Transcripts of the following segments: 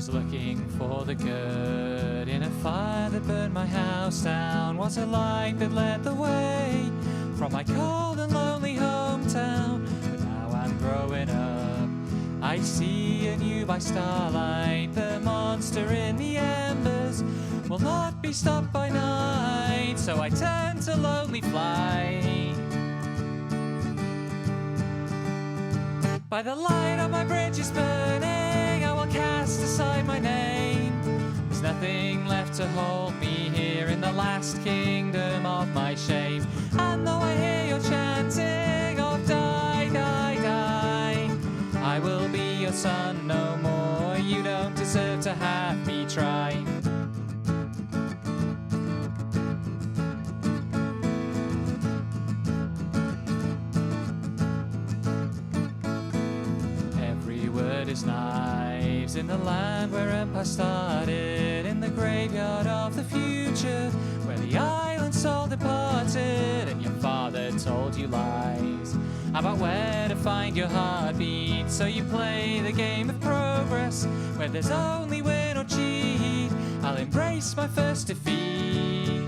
was looking for the good in a fire that burned my house down. Was a light that led the way from my cold and lonely hometown. But now I'm growing up, I see anew by starlight. The monster in the embers will not be stopped by night. So I turn to lonely flight. By the light on my bridge is burning, I will cast aside my name. There's nothing left to hold me here in the last kingdom of my shame. And though I hear your chanting of die, die, die, I will be your son no more. You don't deserve to have me try. Knives in the land where empire started, in the graveyard of the future, where the island soul departed, and your father told you lies about where to find your heartbeat. So you play the game of progress, where there's only win or cheat. I'll embrace my first defeat.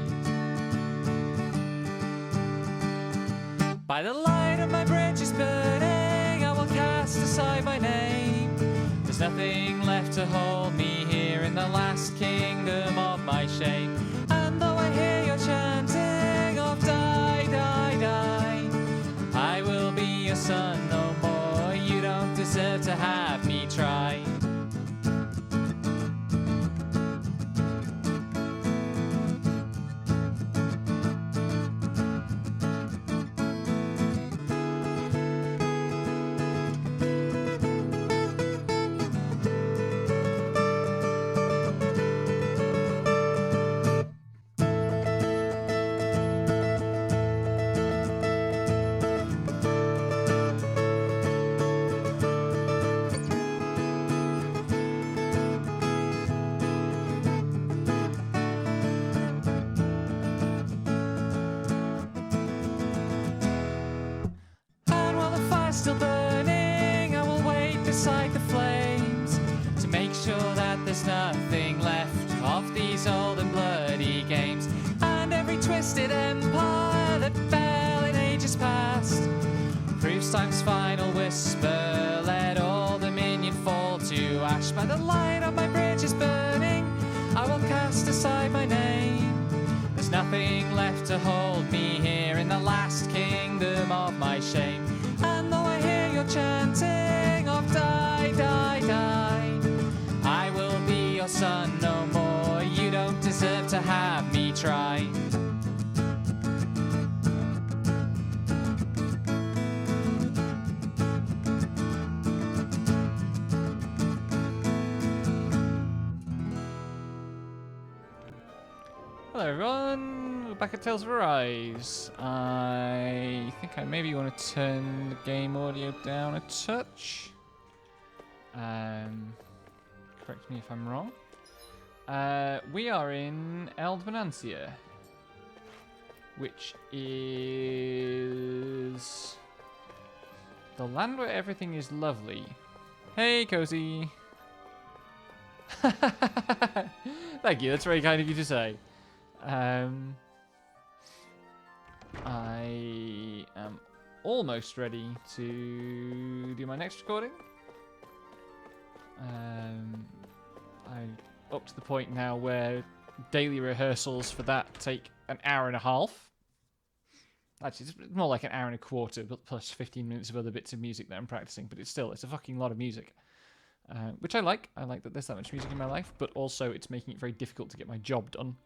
By the light of my bridge is burning, I will cast aside my name. There's nothing left to hold me here in the last kingdom of my shame. And though I hear your chanting of die, die, die, I will be your son no more. You don't deserve to have me try. Still burning, I will wait beside the flames to make sure that there's nothing left of these old and bloody games. And every twisted empire that fell in ages past proves time's final whisper, let all dominion fall to ash. By the light of my bridge is burning, I will cast aside my name. There's nothing left to hold me here in the last kingdom of my shame. And though I hear your chanting of die, die, die, I will be your son no more. You don't deserve to have me try. Hello everyone, we're back at Tales of Arise. I think I maybe want to turn the game audio down a touch. Correct me if I'm wrong. We are in Eld Bonancia, which is the land where everything is lovely. Hey, Cozy. Thank you, that's very kind of you to say. I am almost ready to do my next recording. I'm up to the point now where daily rehearsals for that take an hour and a half. Actually, it's more like an hour and a quarter, but plus 15 minutes of other bits of music that I'm practicing. But it's a fucking lot of music, which I like. I like that there's that much music in my life, but also it's making it very difficult to get my job done.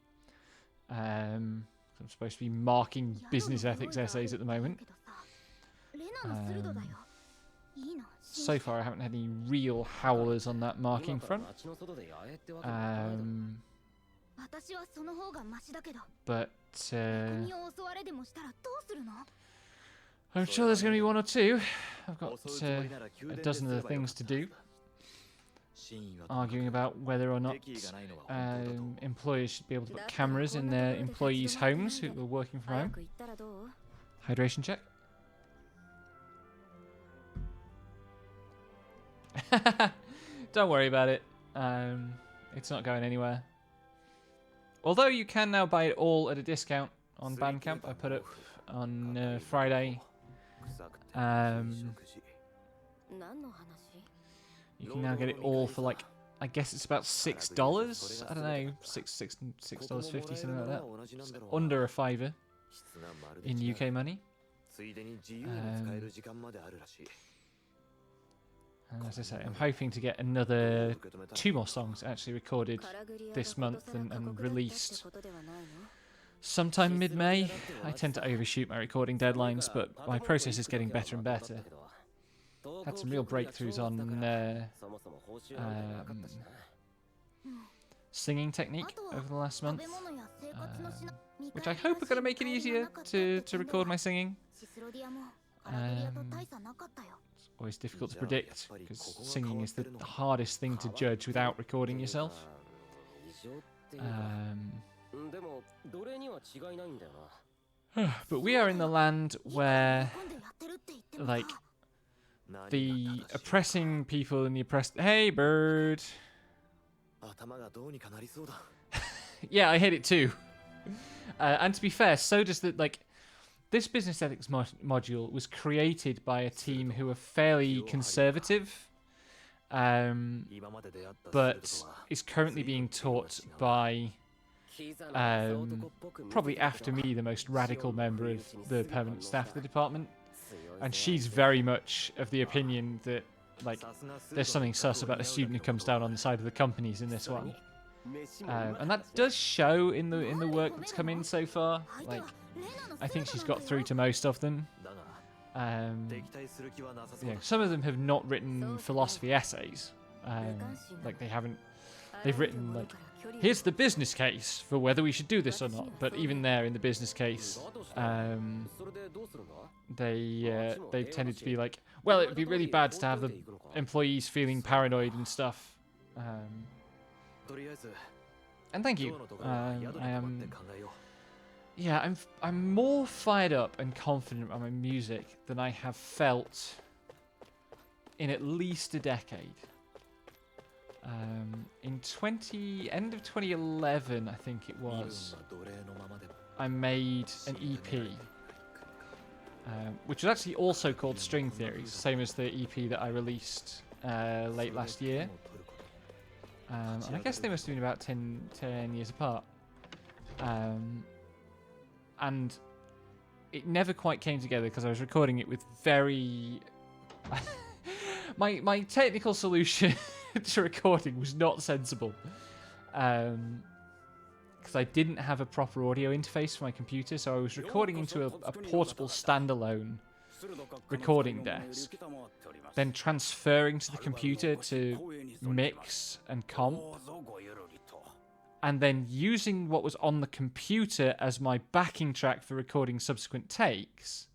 I'm supposed to be marking business ethics essays at the moment. So far I haven't had any real howlers on that marking front. But I'm sure there's going to be one or two. I've got a dozen other things to do. Arguing about whether or not employers should be able to put cameras in their employees' homes who are working from home. Hydration check. Don't worry about it. It's not going anywhere. Although you can now buy it all at a discount on Bandcamp. I put it on Friday. You can now get it all for like, I guess it's about $6. I don't know, $6.50, something like that. It's under a $5 in UK money. And as I say, I'm hoping to get another 2 more songs actually recorded this month and released sometime mid-May. I tend to overshoot my recording deadlines, but my process is getting better and better. Had some real breakthroughs on singing technique over the last month, which I hope are going to make it easier to record my singing. It's always difficult to predict because singing is the hardest thing to judge without recording yourself. But we are in the land where, like, the oppressing people and the oppressed... Hey, bird! Yeah, I hate it too. And to be fair, so does the... Like, this business ethics module was created by a team who are fairly conservative, but is currently being taught by... probably after me, the most radical member of the permanent staff of the department. And she's very much of the opinion that, like, there's something sus about a student who comes down on the side of the companies in this one. And that does show in the work that's come in so far. Like, I think she's got through to most of them. Yeah, some of them have not written philosophy essays. Like, they've written, like, here's the business case for whether we should do this or not. But even there, in the business case, they've tended to be like, well, it would be really bad to have the employees feeling paranoid and stuff. And thank you. I'm more fired up and confident about my music than I have felt in at least a decade. In end of 2011, I think it was, I made an EP, which was actually also called String Theories, same as the EP that I released late last year. And I guess they must have been about 10 years apart. And it never quite came together because I was recording it with very... my technical solution to recording was not sensible. Because I didn't have a proper audio interface for my computer, so I was recording into a portable standalone recording desk, then transferring to the computer to mix and comp, and then using what was on the computer as my backing track for recording subsequent takes.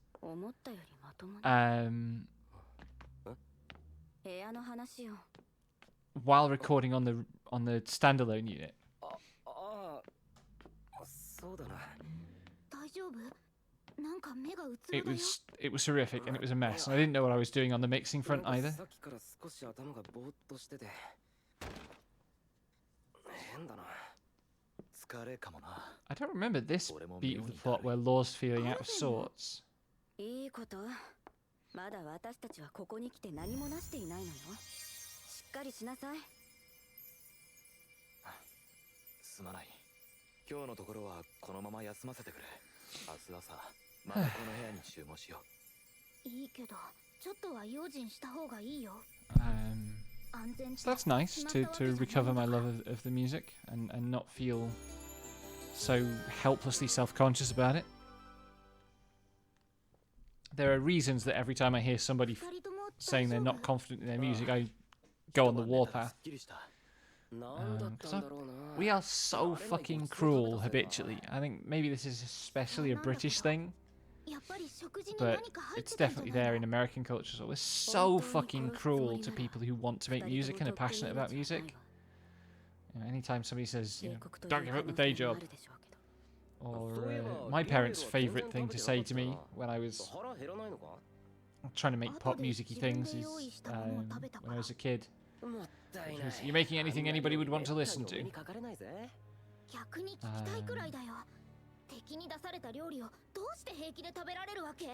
While recording on the standalone unit. It was horrific and it was a mess, and I didn't know what I was doing on the mixing front either. I don't remember this beat of the plot where Law's feeling out of sorts. So that's nice to recover my love of the music and not feel so helplessly self-conscious about it. There are reasons that every time I hear somebody saying they're not confident in their music, I go on the warpath. We are so fucking cruel habitually. I think maybe this is especially a British thing, but it's definitely there in American culture. So we're so fucking cruel to people who want to make music and are passionate about music. You know, anytime somebody says, you know, don't give up the day job, or my parents' favourite thing to say to me when I was trying to make pop music-y things is when I was a kid. Because you're making anything anybody would want to listen to. 逆に聞きたいくらいだよ。敵に出された料理をどうして平気で食べられるわけ？いや、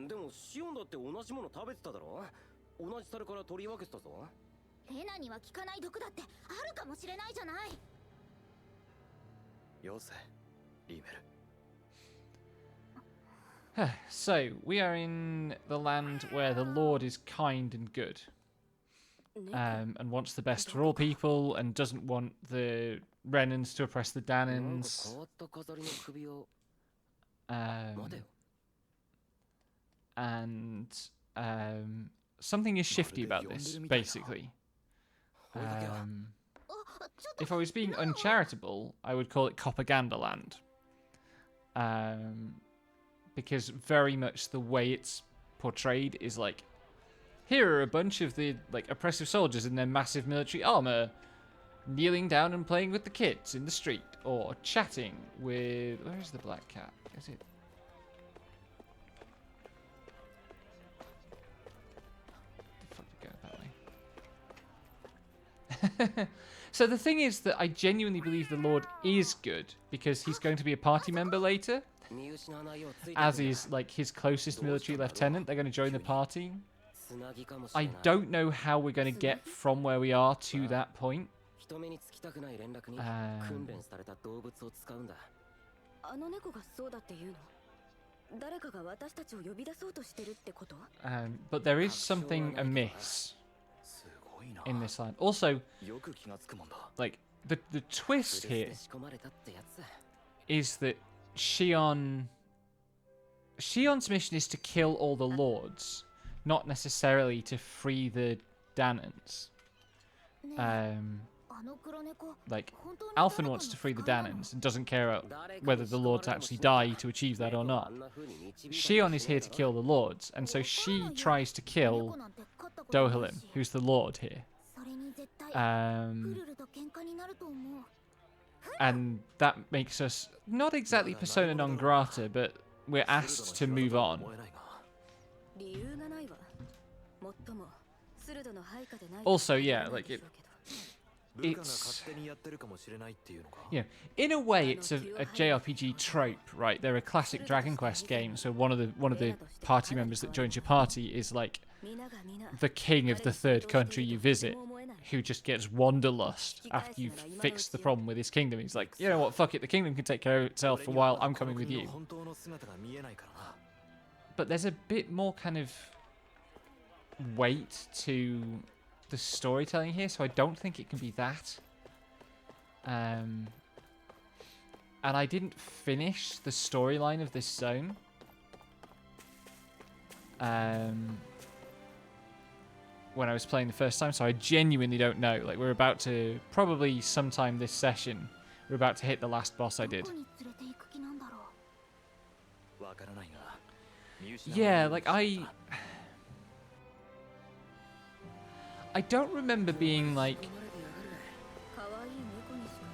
でもシオンだって同じもの食べてただろ。同じ皿から取り分けてたぞ。レナには効かない毒だってあるかもしれないじゃない。よせ、リーメル。So, we are in the land where the Lord is kind and good. And wants the best for all people and doesn't want the Renans to oppress the Danans. And something is shifty about this, basically. If I was being uncharitable, I would call it Propaganda Land. Because very much the way it's portrayed is like, here are a bunch of the like oppressive soldiers in their massive military armor, kneeling down and playing with the kids in the street, or chatting with... Where is the black cat? Is it... The fuck did it go that way? So the thing is that I genuinely believe the Lord is good, because he's going to be a party member later, as is like his closest military lieutenant. They're going to join the party. I don't know how we're going to get from where we are to that point. But there is something amiss in this land. Also, like, the twist here is that Shion's mission is to kill all the lords, not necessarily to free the Danans. Like, Alphen wants to free the Danans and doesn't care about whether the lords actually die to achieve that or not. Shion is here to kill the lords, and so she tries to kill Dohalim, who's the lord here. And that makes us not exactly persona non grata, but we're asked to move on. Also, yeah, like it's, yeah, in a way it's a JRPG trope, right? They're a classic Dragon Quest game, so one of the party members that joins your party is like the king of the third country you visit, who just gets wanderlust after you've fixed the problem with his kingdom. He's like, you know what, fuck it, the kingdom can take care of itself for a while, I'm coming with you. But there's a bit more kind of weight to the storytelling here, so I don't think it can be that. And I didn't finish the storyline of this zone. When I was playing the first time, so I genuinely don't know. Like, we're about to, probably sometime this session, we're about to hit the last boss I did. Yeah, like, I don't remember being like,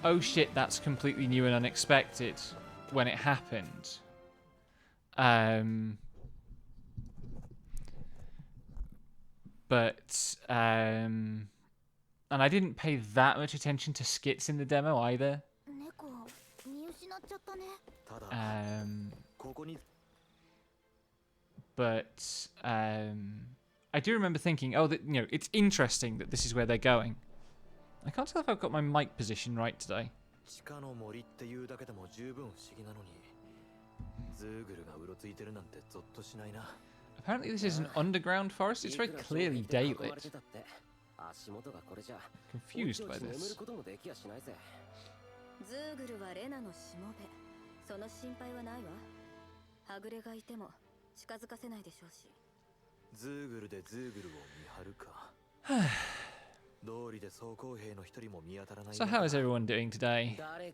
oh shit, that's completely new and unexpected when it happened. And I didn't pay that much attention to skits in the demo either. I do remember thinking, oh, that, you know, it's interesting that this is where they're going. I can't tell if I've got my mic position right today. Apparently this is an underground forest. It's very clearly daylit. Confused by this. So how is everyone doing today? I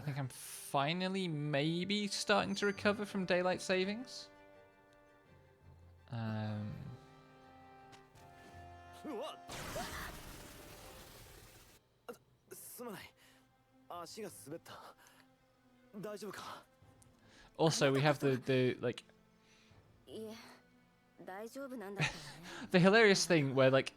think I'm finally maybe starting to recover from daylight savings. Also, we have the like The hilarious thing where like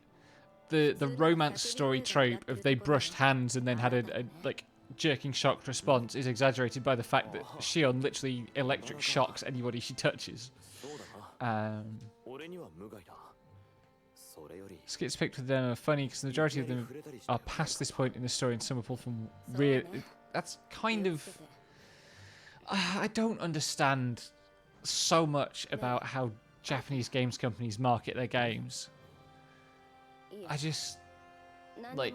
the romance story trope of they brushed hands and then had a like jerking shocked response is exaggerated by the fact that Shion literally electric shocks anybody she touches. Skits picked with them are funny because the majority of them are past this point in the story and some are pulled from real. That's kind of... I don't understand so much about how Japanese games companies market their games. I just... like...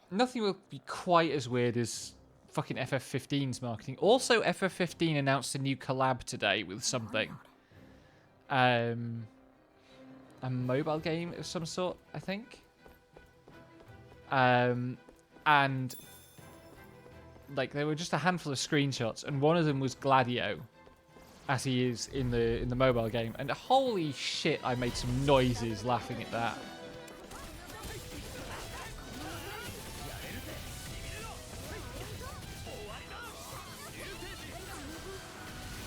nothing will be quite as weird as fucking FF15's marketing. Also, FF15 announced a new collab today with something. A mobile game of some sort, I think. And like there were just a handful of screenshots, and one of them was Gladio, as he is in the mobile game. And holy shit, I made some noises laughing at that.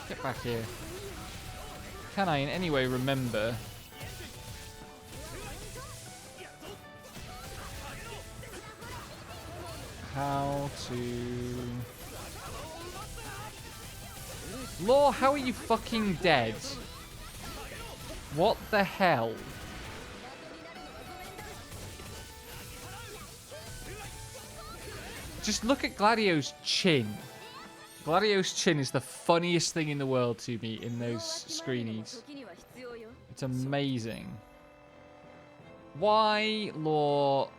Get back here. Can I in any way remember how to... Law, how are you fucking dead? What the hell? Just look at Gladio's chin. Gladio's chin is the funniest thing in the world to me in those screenies. It's amazing. Why, Law,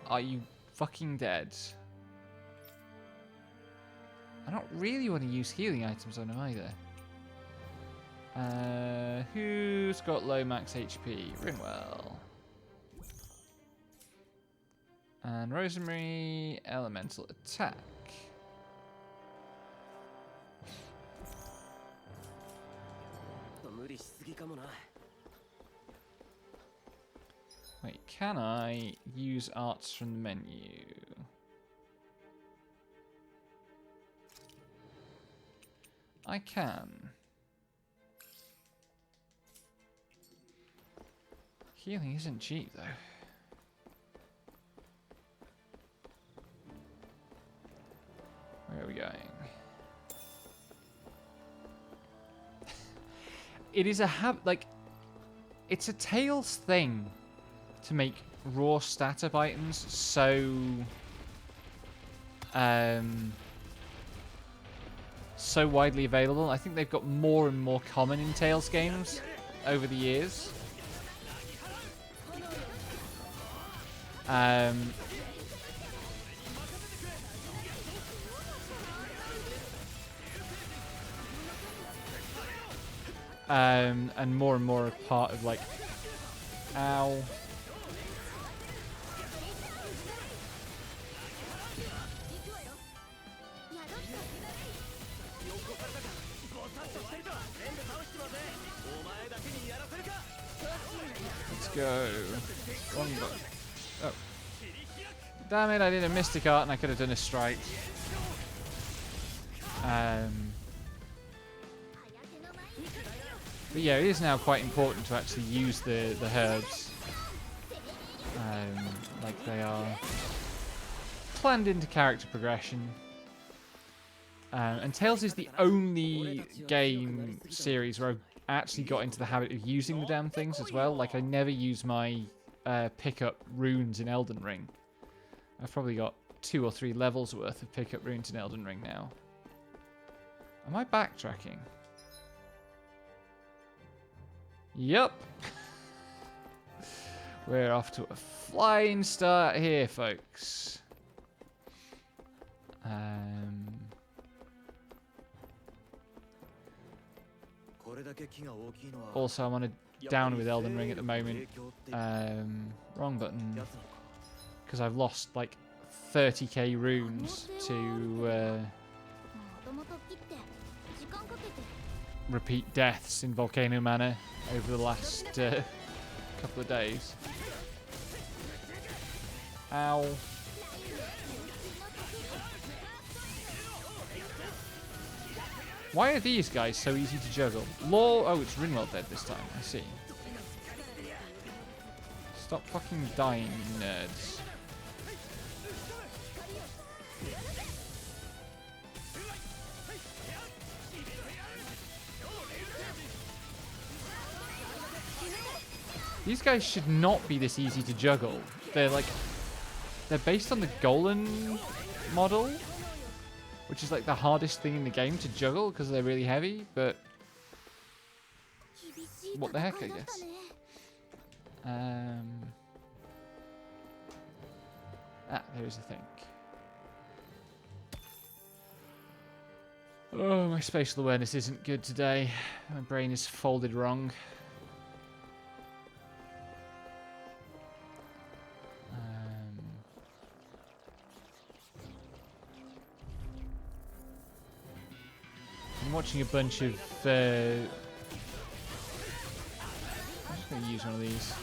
are you fucking dead? I don't really want to use healing items on him either. Who's got low max HP? Rinwell. And Rosemary, elemental attack. Wait, can I use arts from the menu? I can. Healing isn't cheap though. Where are we going? It is it's a Tales thing to make raw stat up items so so widely available. I think they've got more and more common in Tales games over the years. And more a part of like, ow. Let's go. Wrong button. Oh. Damn it, I did a Mystic Art and I could have done a strike. But yeah, it is now quite important to actually use the herbs. Like they are planned into character progression. And Tales is the only game series where I've actually got into the habit of using the damn things as well. Like I never use my pickup runes in Elden Ring. I've probably got 2 or 3 levels worth of pickup runes in Elden Ring now. Am I backtracking? Yup. We're off to a flying start here, folks. Also, I'm on a down with Elden Ring at the moment. Wrong button. Because I've lost like 30k runes to repeat deaths in Volcano Manor over the last couple of days. Ow. Why are these guys so easy to juggle? Law... Oh, it's Rinwell dead this time. I see. Stop fucking dying, you nerds. These guys should not be this easy to juggle. They're like... They're based on the Golan model, which is like the hardest thing in the game to juggle because they're really heavy, but... What the heck, I guess. There's a thing. Oh, my spatial awareness isn't good today. My brain is folded wrong. I'm watching a bunch of... I'm just going to use one of these.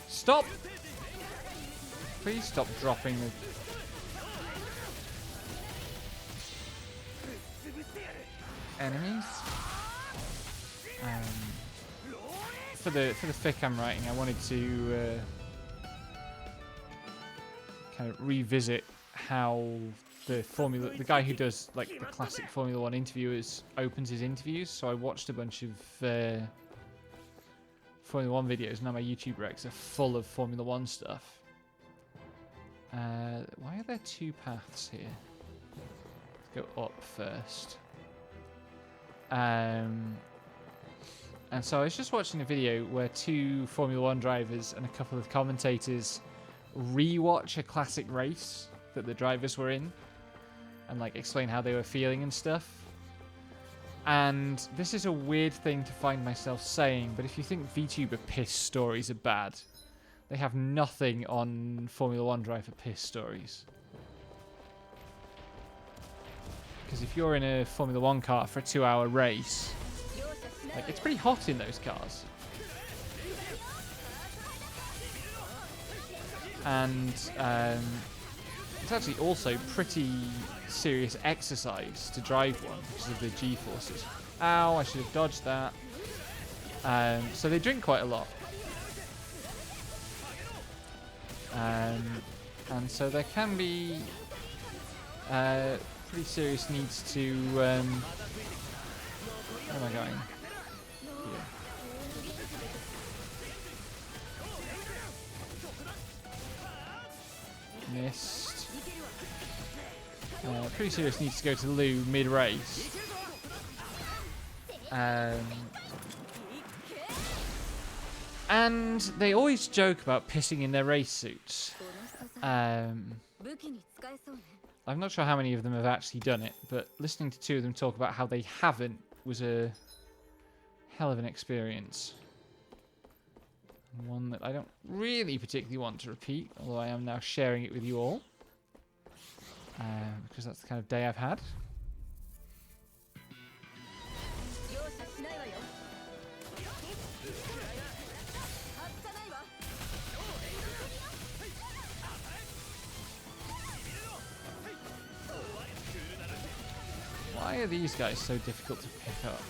Stop! Please stop dropping the... enemies. For the fic I'm writing, I wanted to kind of revisit how the guy who does like the classic Formula 1 interviewers opens his interviews. So I watched a bunch of Formula 1 videos, and now my YouTube recs are full of Formula 1 stuff. Why are there two paths here? Let's go up first. And so I was just watching a video where two Formula 1 drivers and a couple of commentators rewatch a classic race that the drivers were in and like explain how they were feeling and stuff. And this is a weird thing to find myself saying, but if you think VTuber piss stories are bad, they have nothing on Formula 1 driver piss stories. Because if you're in a Formula 1 car for a 2-hour race, like, it's pretty hot in those cars. And it's actually also pretty serious exercise to drive one because of the G-forces. Ow, I should have dodged that. So they drink quite a lot. And so there can be pretty serious needs to... where am I going? Missed. Pretty serious needs to go to the loo mid-race. And they always joke about pissing in their race suits. I'm not sure how many of them have actually done it, but listening to two of them talk about how they haven't was a hell of an experience. One that I don't really particularly want to repeat, although I am now sharing it with you all. Because that's the kind of day I've had. Why are these guys so difficult to pick up?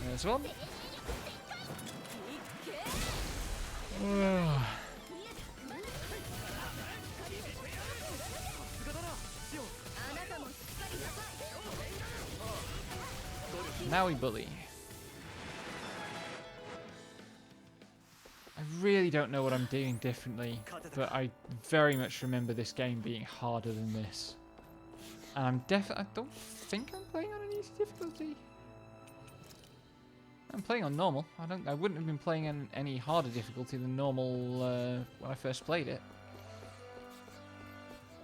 There's one. Now we bully. I really don't know what I'm doing differently, but I very much remember this game being harder than this. And I don't think I'm playing on an easy difficulty. I'm playing on normal. I wouldn't have been playing on any harder difficulty than normal when I first played it.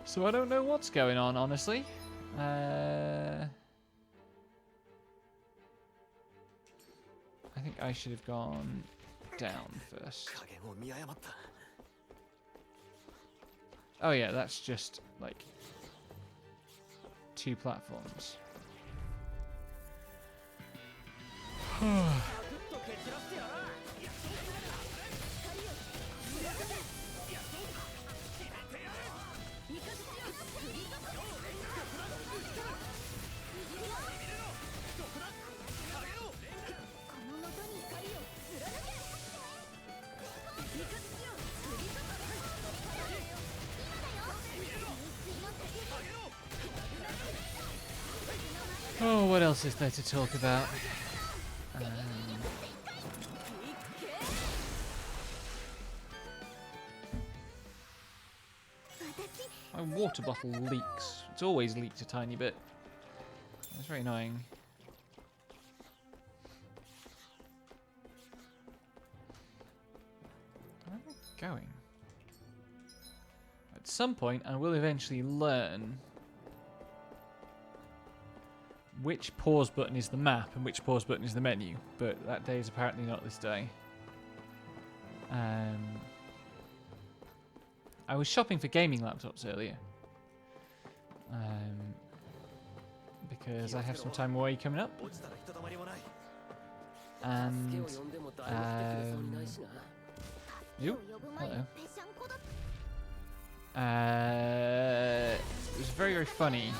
So I don't know what's going on, honestly. I think I should have gone down first. Oh yeah, that's just like 2 platforms. と蹴散らしてやらOh, what else is there to talk about? My water bottle leaks. It's always leaked a tiny bit. It's very annoying. Where am I going? At some point, I will eventually learn which pause button is the map and which pause button is the menu, but that day is apparently not this day. I was shopping for gaming laptops earlier, because I have some time away coming up, and you, hello. It was very, very funny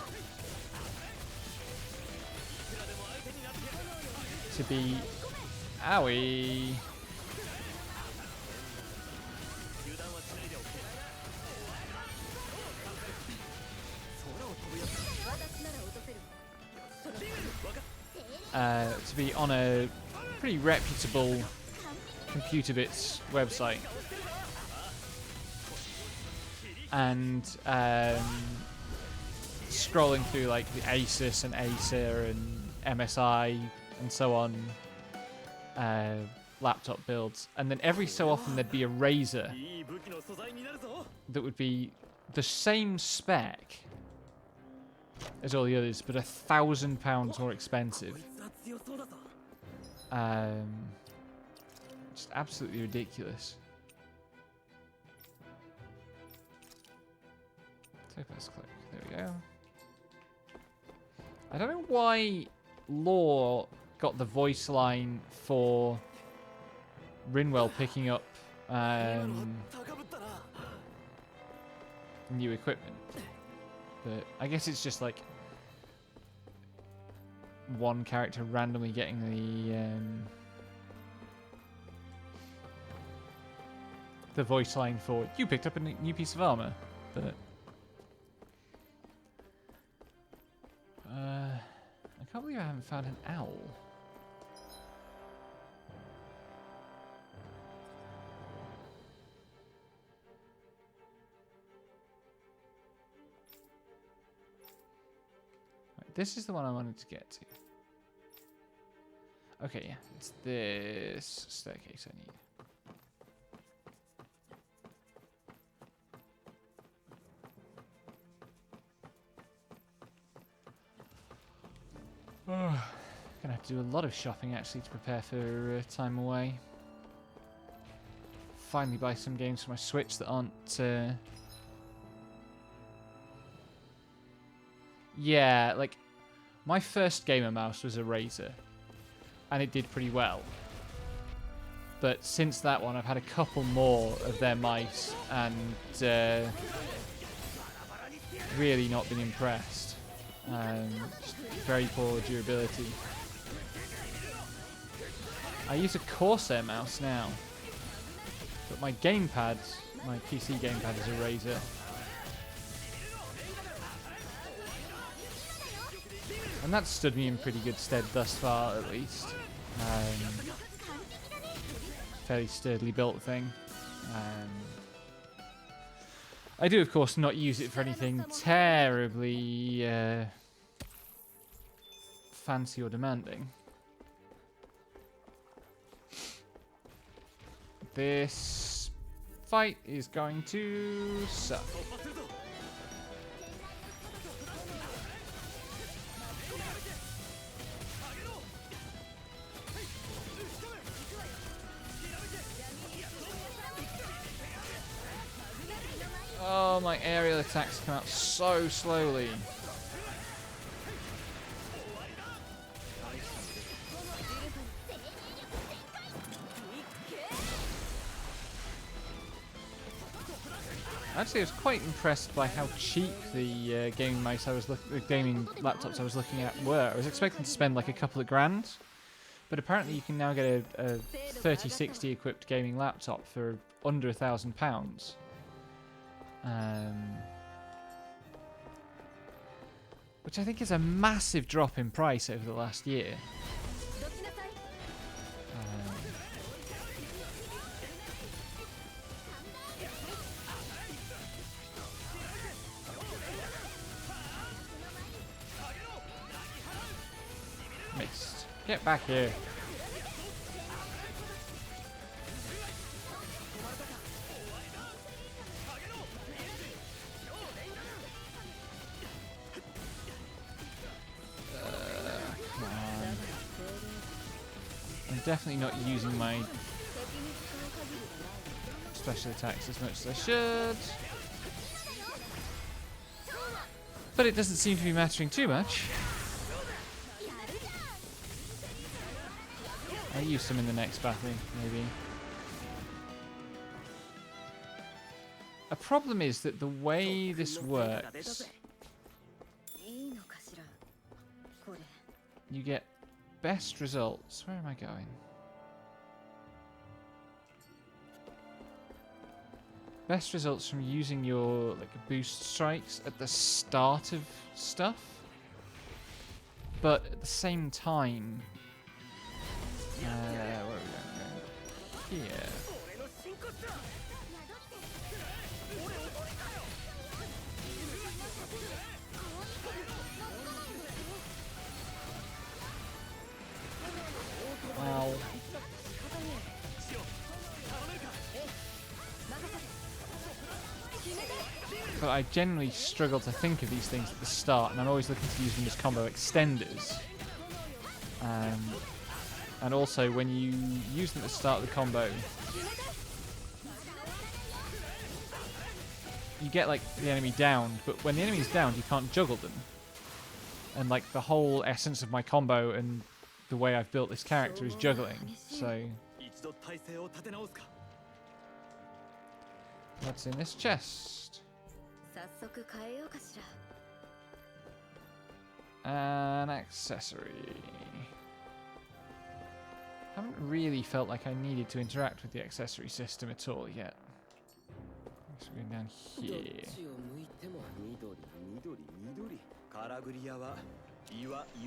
to be owie. To be on a pretty reputable Computer Bits website and scrolling through like the Asus and Acer and MSI and so on laptop builds, and then every so often there'd be a Razer that would be the same spec as all the others, but £1,000 more expensive. Just absolutely ridiculous. Take first click. There we go. I don't know why Law got the voice line for Rinwell picking up new equipment, but I guess it's just like one character randomly getting the voice line for "you picked up a new piece of armor," but I can't believe I haven't found an owl. Right, this is the one I wanted to get to. Okay, yeah, it's this staircase I need. Oh, gonna have to do a lot of shopping actually to prepare for time away. Finally buy some games for my Switch that aren't... Yeah, like, my first gamer mouse was a Razer, and it did pretty well. But since that one, I've had a couple more of their mice, and really not been impressed. Just very poor durability. I use a Corsair mouse now, but my gamepad, my PC gamepad, is a Razer. And that's stood me in pretty good stead thus far, at least. Fairly sturdily built thing. I do, of course, not use it for anything terribly fancy or demanding. This fight is going to suck. Oh, my aerial attacks come out so slowly. Actually, I was quite impressed by how cheap the gaming gaming laptops I was looking at were. I was expecting to spend like a couple of grand, but apparently you can now get a 3060 equipped gaming laptop for under £1,000. Which I think is a massive drop in price over the last year. Missed. Get back here. Come on. I'm definitely not using my special attacks as much as I should. But it doesn't seem to be mattering too much. I'll use some in the next battle, maybe. A problem is that the way this works, you get best results. Where am I going? Best results from using your like boost strikes at the start of stuff, but at the same time. Where are we going? Here. Wow. But I generally struggle to think of these things at the start, and I'm always looking to use them as combo extenders. And also, when you use them at the start of the combo, you get, like, the enemy downed, but when the enemy's downed, you can't juggle them. And, like, the whole essence of my combo and the way I've built this character is juggling, so... What's in this chest? An accessory. Haven't really felt like I needed to interact with the accessory system at all yet. So we're going down here.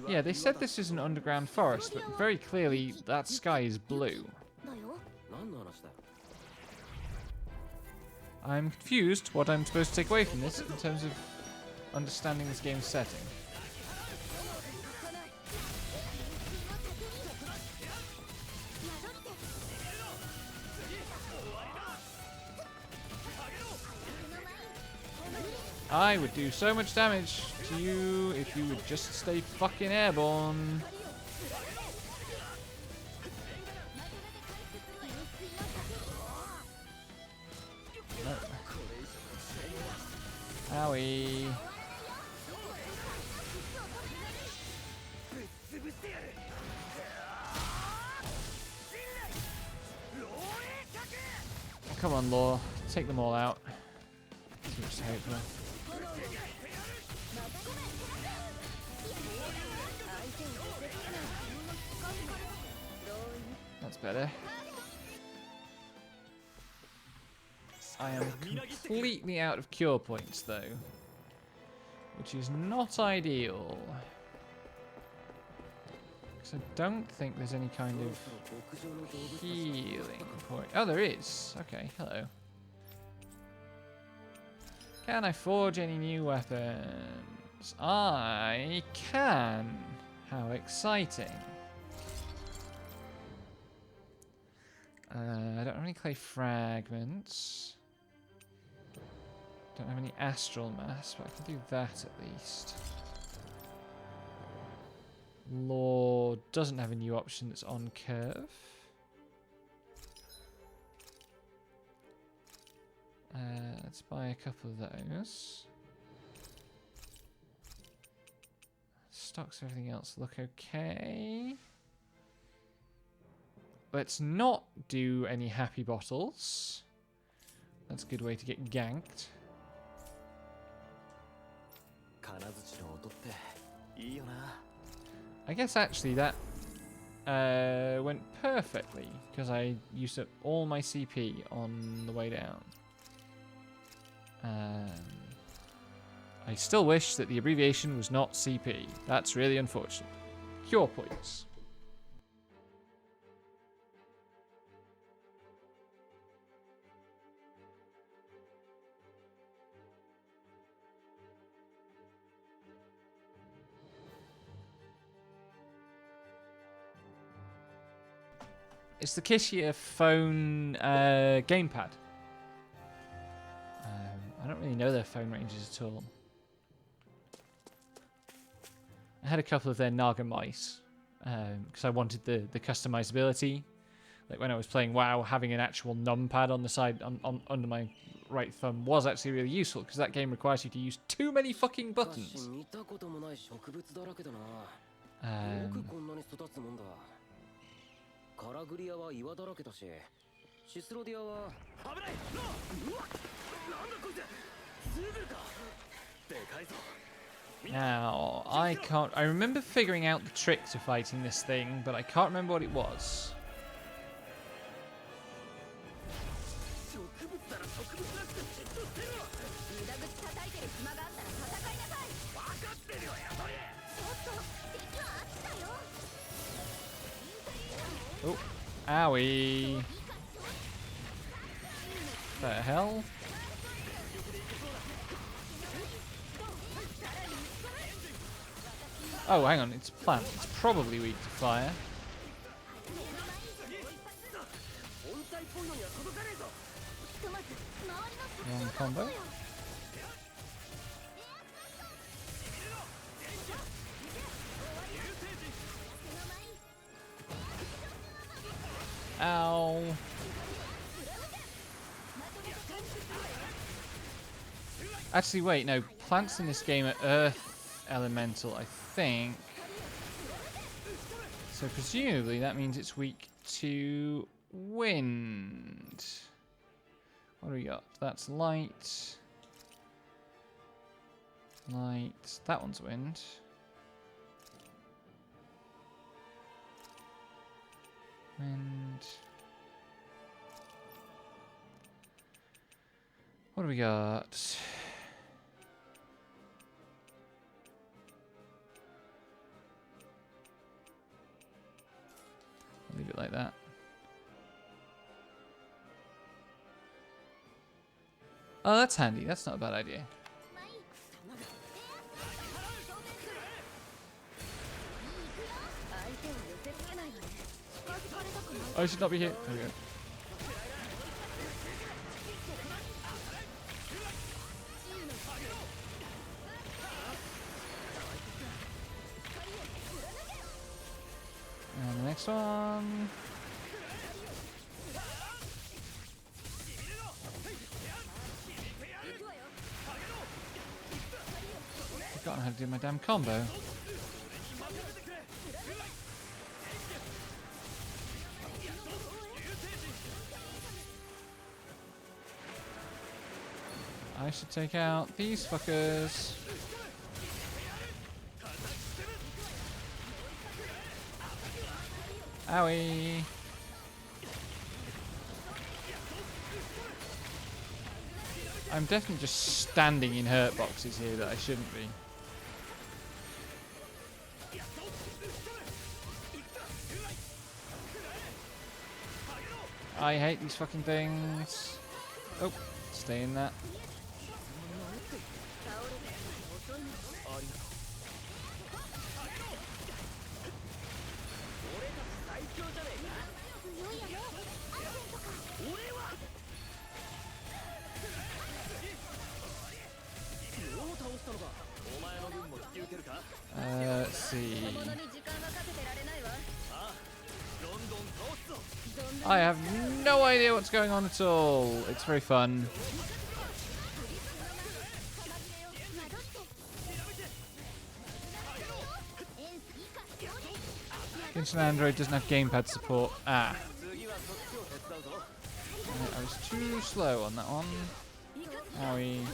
Yeah, they said this is an underground forest, but very clearly that sky is blue. I'm confused what I'm supposed to take away from this in terms of understanding this game's setting. I would do so much damage to you if you would just stay fucking airborne. No. Owie. Come on, Law. Take them all out. Too much hope there. That's better. I am completely out of cure points, though, which is not ideal. Because I don't think there's any kind of healing point. Oh, there is. Okay, hello. Can I forge any new weapons? I can. How exciting. I don't have any clay fragments. Don't have any astral mass, but I can do that at least. Law doesn't have a new option that's on curve. Let's buy a couple of those. Stocks, everything else look okay. Let's not do any happy bottles. That's a good way to get ganked. I guess actually that went perfectly because I used up all my CP on the way down. I still wish that the abbreviation was not CP. That's really unfortunate. Cure points. It's the Kishia phone gamepad. I don't really know their phone ranges at all. I had a couple of their Naga mice because I wanted the customizability. Like when I was playing WoW, having an actual numpad on the side under my right thumb was actually really useful because that game requires you to use too many fucking buttons. Now, I remember figuring out the trick to fighting this thing, but I can't remember what it was. Oh, owie. The hell? Oh, hang on, it's plant. It's probably weak to fire. Wrong combo. Ow. Actually, wait, no. Plants in this game are earth elemental, I think. So presumably that means it's weak to wind. What do we got? That's light. Light. That one's wind. Wind. What do we got? Leave it like that. Oh, that's handy. That's not a bad idea. Oh, I should not be here. There we go. And the next one. Forgotten how to do my damn combo. I should take out these fuckers. Owie. I'm definitely just standing in hurt boxes here that I shouldn't be. I hate these fucking things. Oh, stay in that. Let's see. I have no idea what's going on at all. It's very fun. Genshin Android doesn't have gamepad support. Ah. I was too slow on that one. Owie.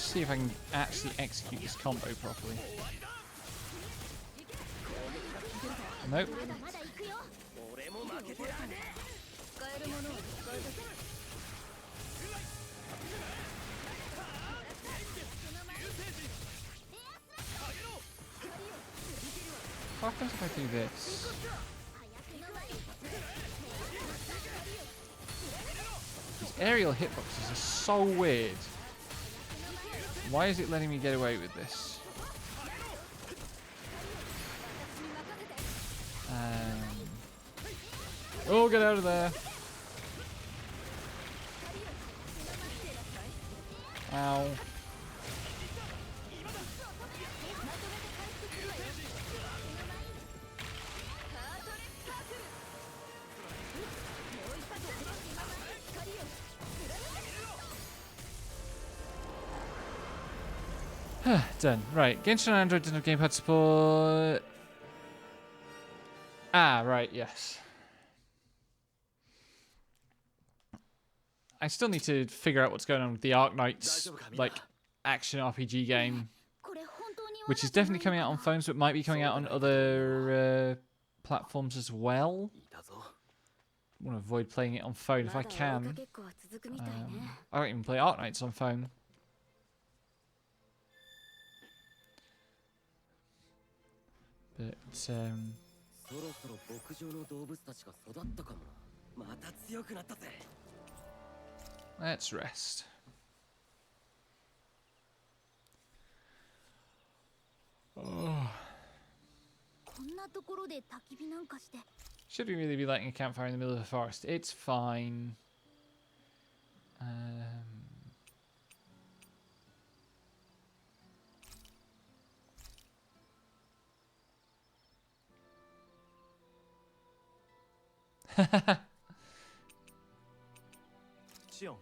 see if I can actually execute this combo properly. Nope. まだまだ行くよ。俺も負けてられね使えるものを使うだけ。 What happens if I do this? These aerial hitboxes are so weird. Why is it letting me get away with this? Oh, get out of there. Ow. Done. Right. Genshin on Android doesn't have gamepad support. Ah, right. Yes. I still need to figure out what's going on with the Arknights, like, action RPG game, これ本当に which is definitely coming out on phones, but might be coming out on other platforms as well. いたぞ I want to avoid playing it on phone if I まだ追いか can. けっこは続くみたいね。 I don't even play Arknights on phone. But, そろそろ牧場の動物たちが育ったかもまた強くなったぜ let's rest. こんなところで焚き火なんかして。 Should we really be lighting a campfire in the middle of the forest? It's fine. Um, シオン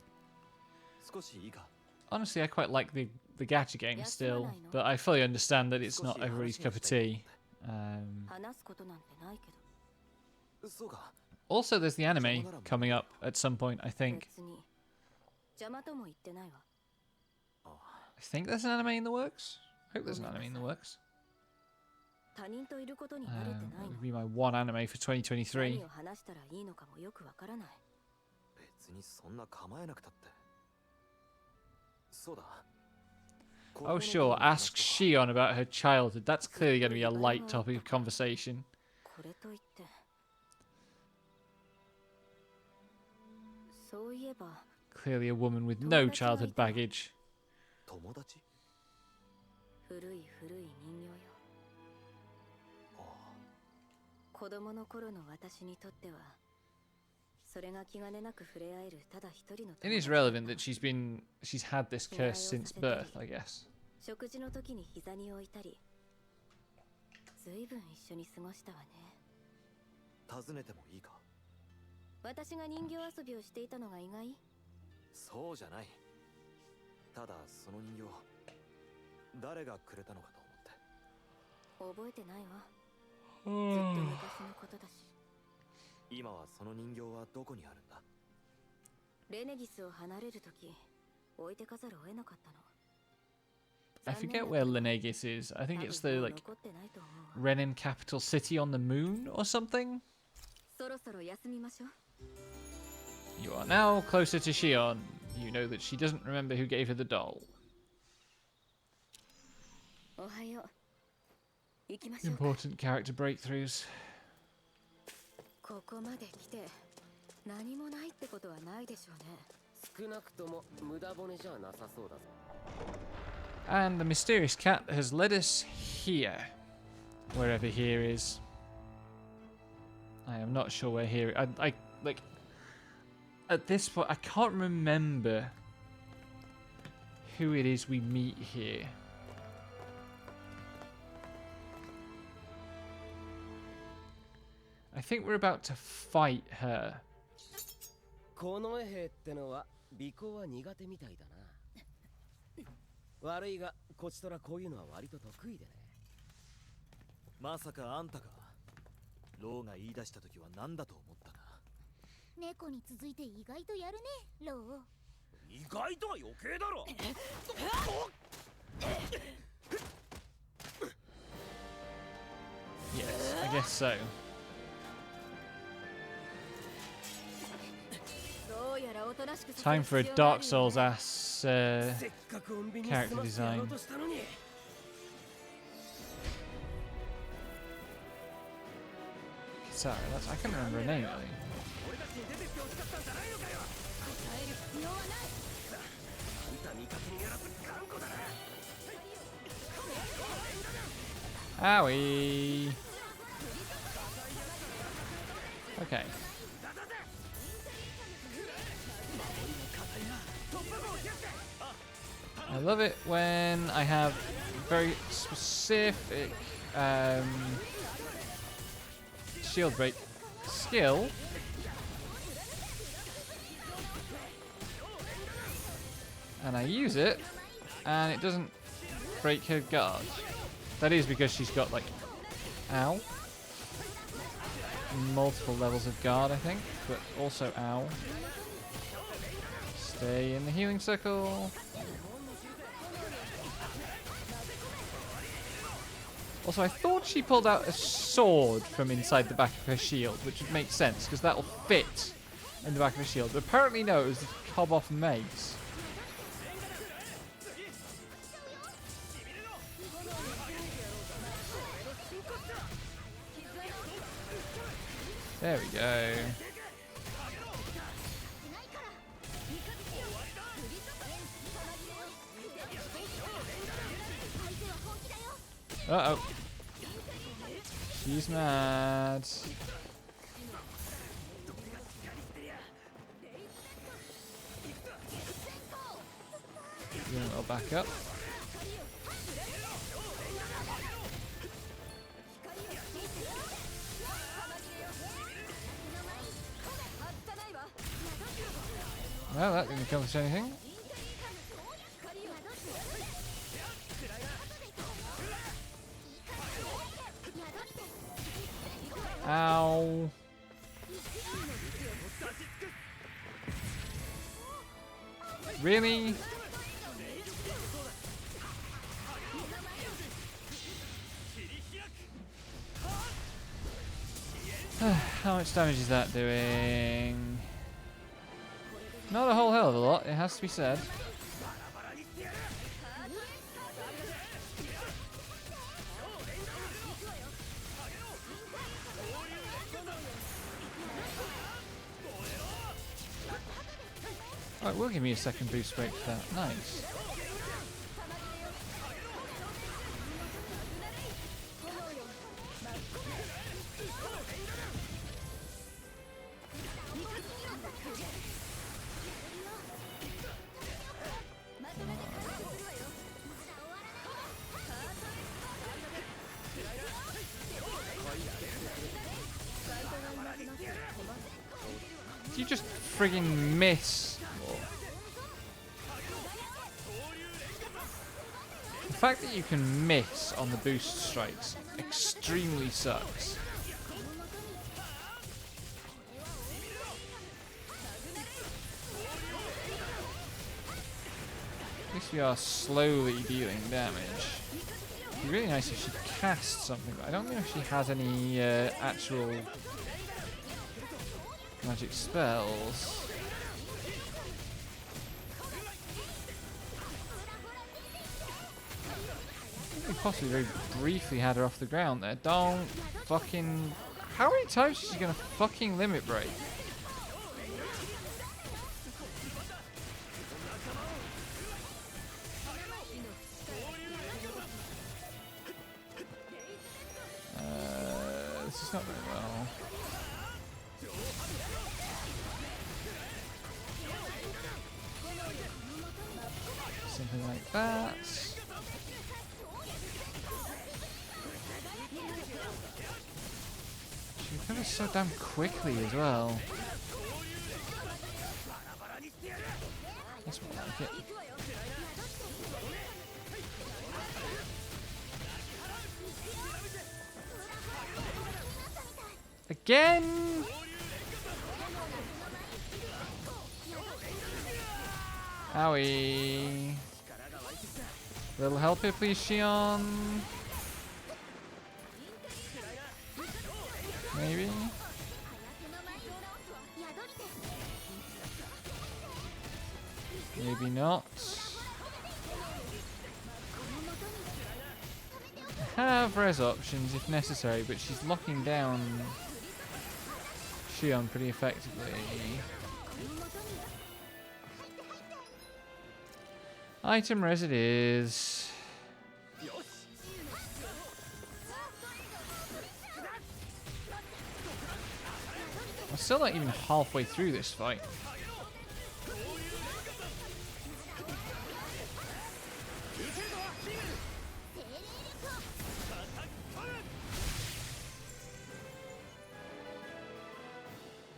少しいいか Honestly, I quite like the gacha game still, but I fully understand that it's not everybody's cup of tea. 話すことなんてないけど。 そうか Also, there's the anime coming up at some point, I think. 別に邪魔とも言ってないわ。 I think there's an anime in the works? I hope there's an anime in the works. 他人といることに慣れて That ない would の。 be my one anime for 2023. 何を話したらいいのかもよくわからない。 別にそんな構えなくたってそうだ Oh, sure, ask Shion about her childhood. That's clearly going to be a light topic of conversation. これといって。そういえば、 Clearly a woman with no childhood baggage. 友達古い古い人形よ。子供の頃の私にとっては、それが気兼ねなく触れ合えるただ一人の友達。 It is relevant that she's had this curse since birth, I guess. 食事の時に膝に置いたり、ずいぶん一緒に過ごしたわね。尋ねてもいいか私が人形遊びをしていたのが意外？そうじゃないただその人形誰がくれたのかと思って覚えてないわ。ずっと昔のことだし。今はその人形はどこにあるんだレネギスを離れる時、置いてかざるを得なかったの。 I forget where Lenegis is. I think it's the, like, 残ってないと思うわ。 Renin capital city on the moon or something? そろそろ休みましょう。 You are now closer to Shion. You know that she doesn't remember who gave her the doll. おはよう。行きましょうか。 Important character breakthroughs. ここまで来て何もないってことはないでしょうね。少なくとも無駄骨じゃなさそうだぞ And the mysterious cat has led us here. Wherever here is. I am not sure where here... I like... At this point, I can't remember who it is we meet here. I think we're about to fight her. この兵ってのは尾行は苦手みたいだな悪いがこちとらこういうのは割と得意でねまさかあんたかローが言い出した時は何だと思ったな猫に続いて意外とやるね、ロー。意外とは余計だろ。 Yes, I guess so. どうやらおとなしく Time for a Dark Souls ass せっかく穏便に済 character ませてやろ design. うとしたのに。 Sorry, that's, I can't remember her name really. 俺たちに出てって欲しかったんじゃないのかよ。 答える必要はない あんた味方にやらず頑固だな。 Owie. Okay. I love it when I have very specific shield break skill. And I use it, and it doesn't break her guard. That is because she's got, like, ow. Multiple levels of guard, I think, but also ow. Stay in the healing circle. Also, I thought she pulled out a sword from inside the back of her shield, which would make sense, because that'll fit in the back of her shield. But apparently no, it was the Koboff mace. There we go. Uh-oh. She's mad. I'll back up. Well, that didn't accomplish anything. Ow. Really? How much damage is that doing? Not a whole hell of a lot, it has to be said. Oh, it will give me a second boost break for that. Nice. You just friggin' miss. The fact that you can miss on the boost strikes extremely sucks. At least we are slowly dealing damage. It'd be really nice if she casts something, but I don't know if she has any actual magic spells. We possibly very briefly had her off the ground there. Don't fucking... How many times is she gonna fucking limit break? This is not very well. Something like that. She recovers so damn quickly as well. That's more like it. Again? Owie. Little help here, please, Shion. Maybe. Maybe not. I have res options if necessary, but she's locking down Shion pretty effectively. Item res it is. I'm still not even halfway through this fight.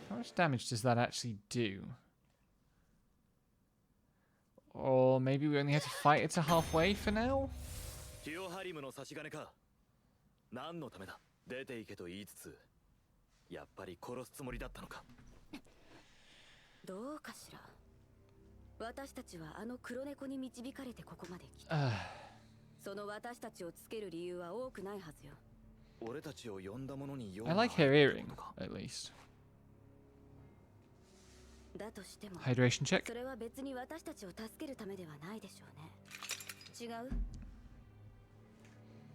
How much damage does that actually do? Or maybe we only have to fight it to halfway for now? ティオハリムの差し金か。何のためだ。出て行けと言いつつ、やっぱり殺すつもりだったのか。どうかしら。私たちはあの黒猫に導かれてここまで来た。その私たちをつける理由は多くないはずよ。俺たちを呼んだものに用 I like her earring, at least. だとしても、 Hydration check. それは別に私たちを助けるためではないでしょうね。違う？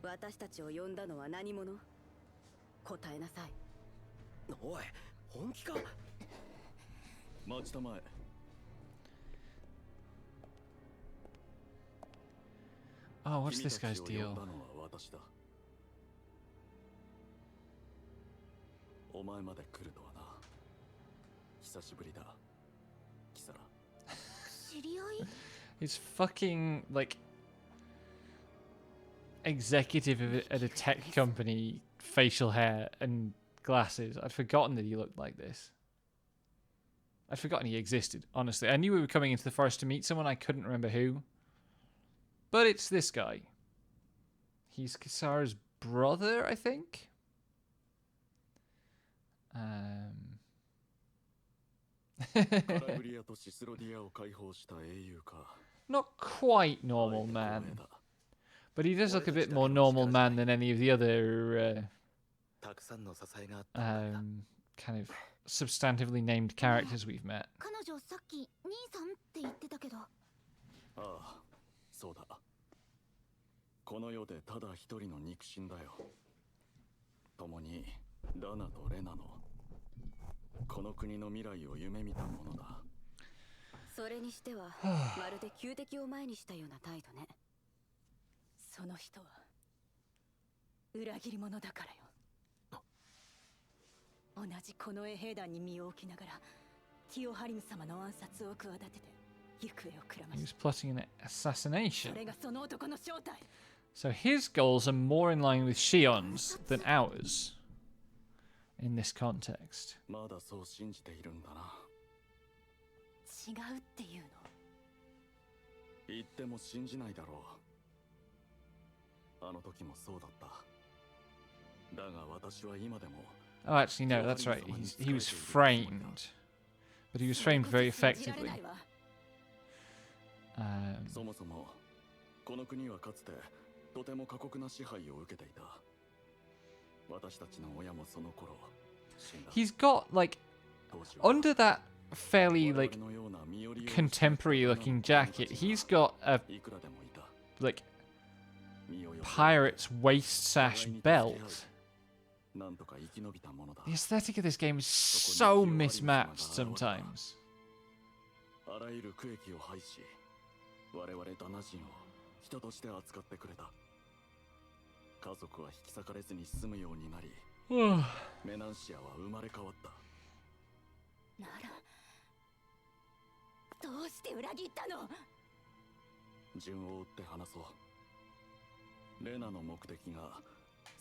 私たちを呼んだのは何者？答えなさい。おい、本気か。待ちたまえ。Oh, what's this guy's deal? お前まで来るとはな。久しぶりだ。キサラ。知り合い？ His fucking, like, executive at a tech company, facial hair and glasses. I'd forgotten that he looked like this. I'd forgotten he existed, honestly. I knew we were coming into the forest to meet someone, I couldn't remember who. But it's this guy. He's Kisara's brother, I think? Not quite normal man. But he does look a bit more normal man than any of the other kind of substantively named characters we've met. 彼女さっき兄さんって言ってたけど。ああ、そうだ。この世でただ一人の肉親だよ。共にラナとレナのこの国の未来を夢見たものだ。それにしてはまるで旧敵を前にしたような態度ね。その人は裏切り者だからよ。同じ近衛兵団に身を置きながらティオハリム様の暗殺を企てて行方をくらま He し was plotting an た。 assassination. それがその男の正体。 So his goals are more in line with Shion's than ours in this context. まだそう信じているんだな。違うっていうの？言っても信じないだろう。あの時もそうだった。だが私は今でも Oh, actually, no, that's right. He was framed. But he was framed very effectively. そもそもこの国はかつてとても過酷な支配を受けていた。私たちの親もその頃死んだ。 He's got, like, under that fairly, like, contemporary looking jacket, he's got a, like, pirate's waist sash belt. The aesthetic of this game is so mismatched sometimes. あらゆる区域を排し、我々ダナ人を人として扱ってくれた。家族は引き裂かれずに済むようになり、メナンシアは生まれ変わった。ならどうして裏切ったの？順を追って話そう。レナの目的が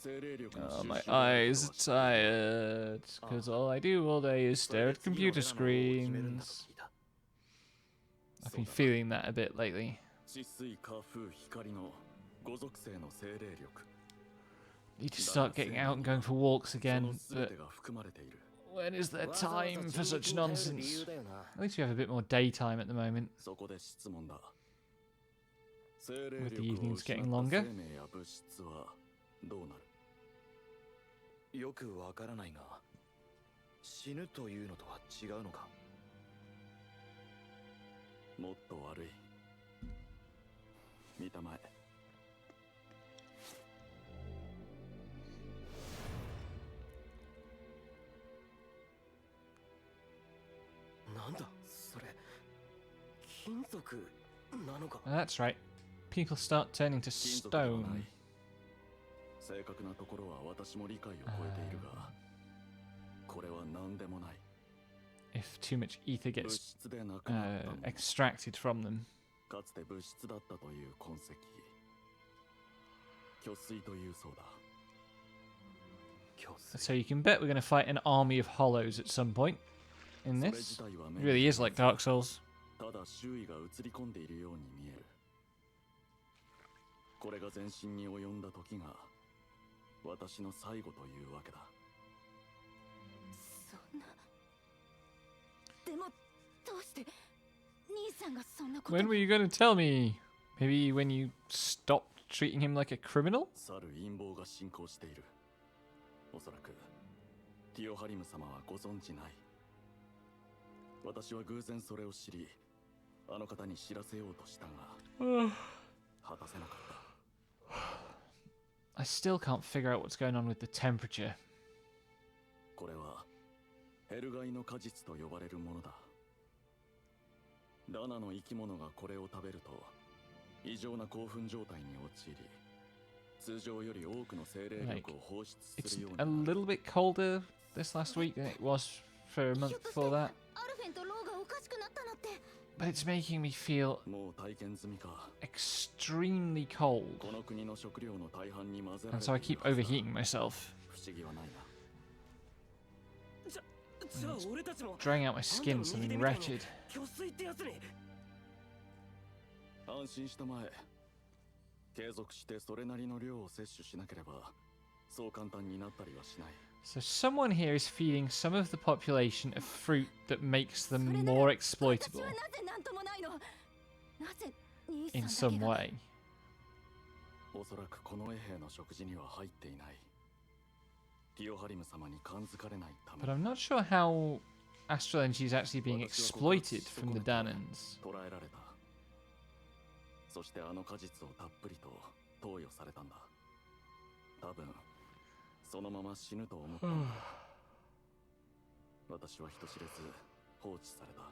Oh, my eyes are tired, because all I do all day is stare at computer screens. I've been feeling that a bit lately. Need to start getting out and going for walks again, but When is there わざわざ time for 人 such 力に頼る理 nonsense? 由だよな。 At least we have a bit more daytime at the moment. そこで質問だ。精霊 With the 力を evenings 失 getting った longer. 生命や物質はどうなる？よくわからないが、死ぬというのとは違うのか。もっと悪い。見たまえ。なんだそれ。金属なのか。 That's right. People start turning to 金属ではない stone. 正確なところは私も理解を超えているが、これは何でもない。 If too much ether 物 gets 質でなくなったもの、 extracted from them. かつて物質だったという痕跡。虚水というそうだ。 So you can bet we're going to fight an army of hollows at some point in それ this. 自体は It 目 really に is like Dark Souls. ただ周囲が映り込んでいるように見える。これが全身に及んだ時が私の最後というわけだ。そんな。でもどうして兄さんがそんなこと When were you going to tell me? Maybe when you stopped treating him like a criminal? 去る陰謀が進行している。おそらくティオハリム様はご存知ない。私は偶然それを知り、あの方に知らせようとしたが果たせなかった。 I still can't figure out what's going on with the temperature. これはヘルガイの果実と呼ばれるものだ。ダナの生き物がこれを食べると異常な興奮状態に陥り、通常より多くの精霊力を放出す It's るように a なる。 little bit colder this last week than it was for a ひょ month っとして before that. アルフェンとローがおかしくなったのって。 But it's making me feel もう体験済みか。 extremely cold. この国の食料の大半に混ぜら And れ so I てい keep るはずだ。 overheating myself, 不思議はないな。じゃあ俺たちも drying out my skin, something wretched. 虚水ってやつに。安心したまえ。継続してそれなりの量を摂取しなければそう簡単になったりはしない。 So someone here is feeding some of the population a fruit that makes それ them なら more 私 exploitable はなぜなんともないの。なぜ兄 in さん some だけが way. おそらくこの衛兵の食事には入っていない。ティオハリム様に感づかれないため But I'm not sure how astral energy is actually being exploited from the Danans. 捕らえられた。そしてあの果実をたっぷりと投与されたんだ。多分そのまま死ぬと思ったんだ。私は人知れず放置された。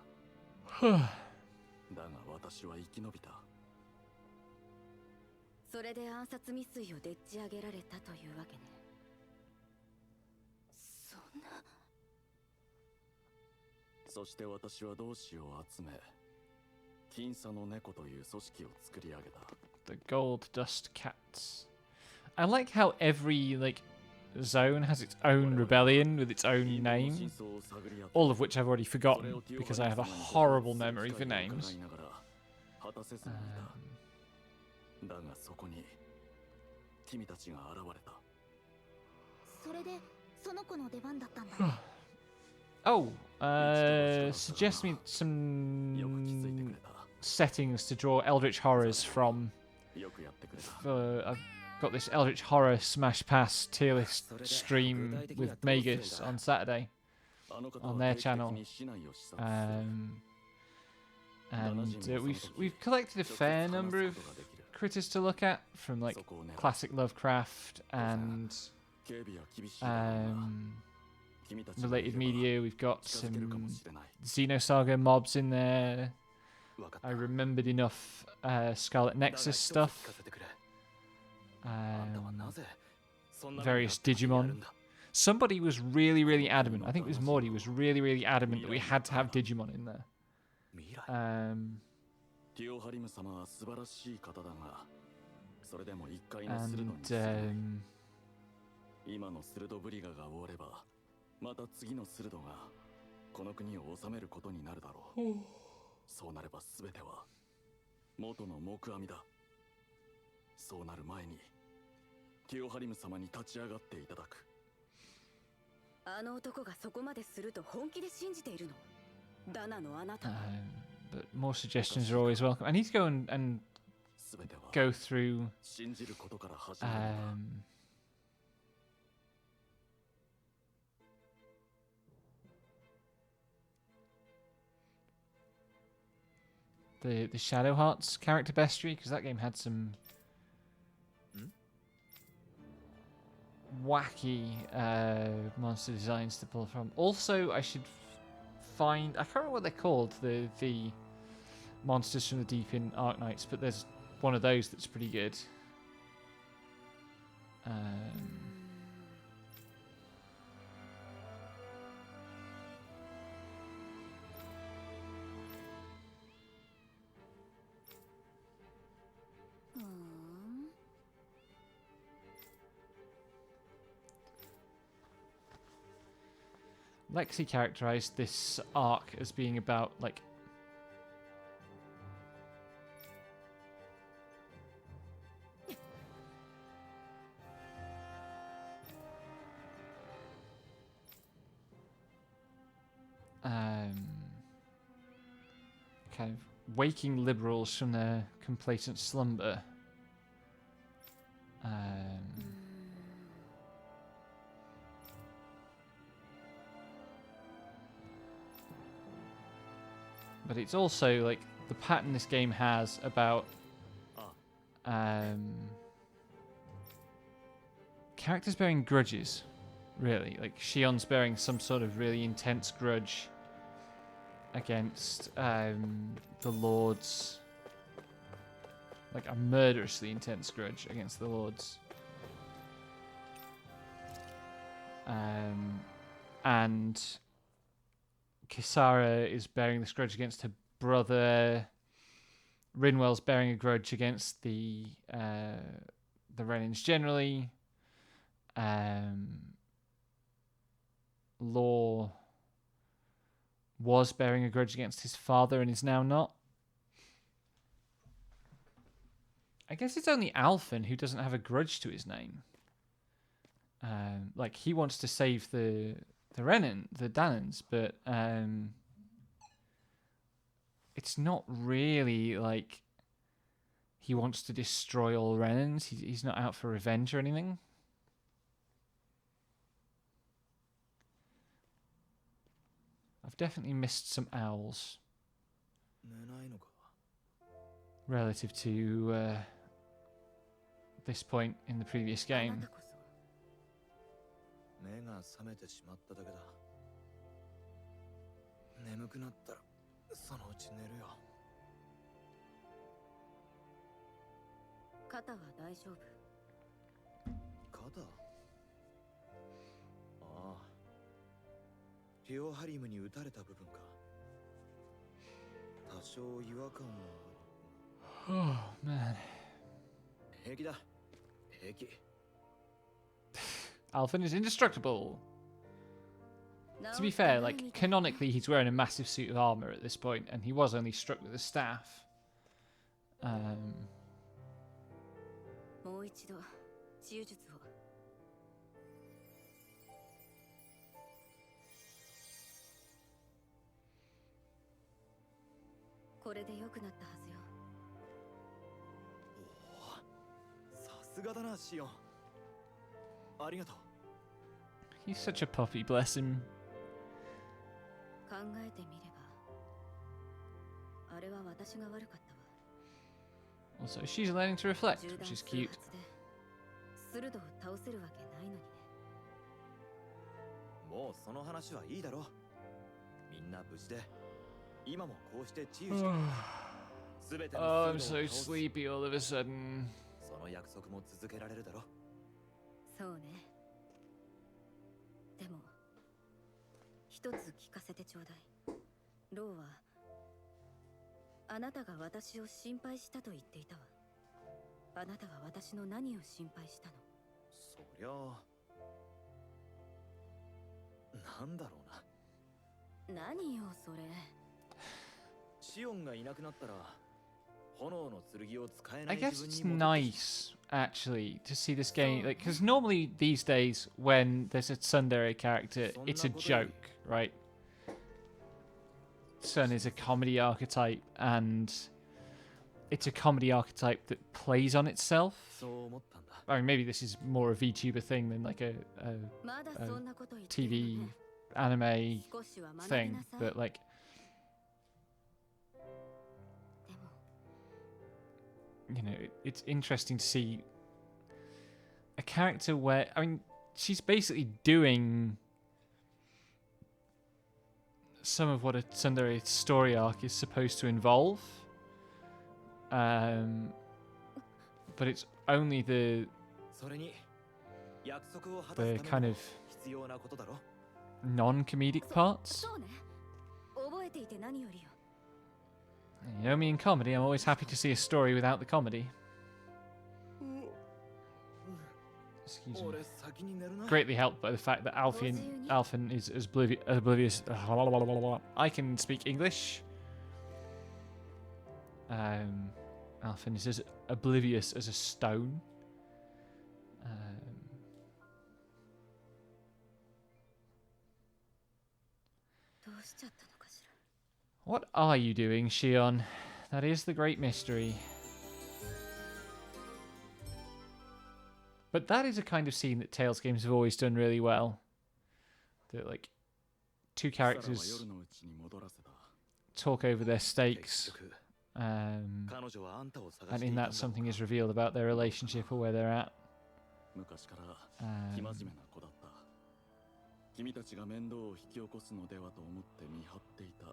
だが私は生き延びた。それで暗殺未遂をでっち上げられたというわけね。そんな。そして私は同志を集め、金砂の猫という組織を作り上げた。 The Gold Dust Cats. I like how every zone has its own rebellion with its own 真 name, 相を探り当て all of which I've already forgotten because I have a horrible memory for names. 果たせずにいた。だがそこに君たちが現れた。それでその子の出番だったんだね。 Oh, suggest me よく気づいてく some れた。 settings to draw Eldritch Horrors from. よくやってくれた。 I've got this Eldritch Horror Smash Pass tier list stream with Magus on Saturday あの方 on は their 定期的 channel. に市内を視察する。 And we've collected a fair number of critters to look at from そこを狙う。 classic Lovecraft and 警備は厳しいだろうが、 君たちがいれ related ば media. We've got 近づけるかも some しれない。 Xenosaga mobs in there. わかった。 I remembered enough Scarlet だが Nexus 一つ stuff. 聞かせてくれ。あんたはな Um, ぜそんな目に various 遭ったことになる Digimon. んだ。 Somebody was really adamant. I think it was Morty was really adamant that we had to have Digimon in there. 未来。 ティオハリム様は素晴らしい方だが、それでも一回の鋭 And に過ぎない。今の鋭ブリガが終われば、また次の鋭がこの国を治めることになるだろう。そうなれば全ては元の木阿弥だ。そうなる前にティオハリム様に立ち上がっていただく。あの男がそこまですると本気で信じているの？ダナのあなた。But more suggestions are always welcome. I need to go and 全ては go through 信じることから始まるんだ。 the Shadow Hearts character bestiary, because that game had some wacky monster designs to pull from. Also, I should find, I can't remember what they're called, the monsters from the Deep in Arknights, but there's one of those that's pretty good. Lexi characterized this arc as being about, like, kind of waking liberals from their complacent slumber. But it's also like the pattern this game has about characters bearing grudges, really. Like Shion's bearing some sort of really intense grudge against the Lords. Like a murderously intense grudge against the Lords. And Kisara is bearing this grudge against her brother. Rinwell's bearing a grudge against the Renins generally. Law was bearing a grudge against his father and is now not. I guess it's only Alphen who doesn't have a grudge to his name. Like he wants to save the Danans, but it's not really like he wants to destroy all Renins. He's not out for revenge or anything. I've definitely missed some owls relative to this point in the previous game. 目が覚めてしまっただけだ。眠くなったらそのうち寝るよ。肩は大丈夫？肩？ああ。ティオハリムに撃たれた部分か。多少違和感は。Oh man. 平気だ。平気。 Alphen is indestructible. To be fair, like, canonically he's wearing a massive suit of armor at this point, and he was only struck with a staff. もう一度治癒術を。これで良くなったはずよ。おお、さすがだな、シオン。ありがとう。 He's such a puppy, bless him. 考えてみれば、あれは私が悪かったわ。 Also, she's learning to reflect, which is cute. 鋭を倒せるわけないのにね。もうその話はいいだろう。みんな無事で、今もこうして治癒して。すべての Oh, I'm so sleepy all of a sudden. その約束も続けられるだろう。そうね。でも一つ聞かせてちょうだい。ローはあなたが私を心配したと言っていたわ。あなたが私の何を心配したの？そりゃあ、なんだろうな。何よそれ。シオンがいなくなったら I guess it's nice actually to see this game, like, because normally these days when there's a tsundere character, it's a joke, right? Sun is a comedy archetype, and it's a comedy archetype that plays on itself. I mean, maybe this is more a VTuber thing than like a TV anime thing, but like, you know, it's interesting to see a character where, I mean, she's basically doing some of what a tsundere story arc is supposed to involve, but it's only the kind of non-comedic parts. そうね。覚えていて何よりよ。 You know me in comedy, I'm always happy to see a story without the comedy. Excuse me. Greatly helped by the fact that Alphen is as oblivious. I can speak English. Alphen is as oblivious as a stone. What are you doing, Shion? That is the great mystery. But that is a kind of scene that Tales games have always done really well. That, like, two characters talk over their stakes, and in that something is revealed about their relationship or where they're at. 君たちが面倒を引き起こすのではと思って見張っていた。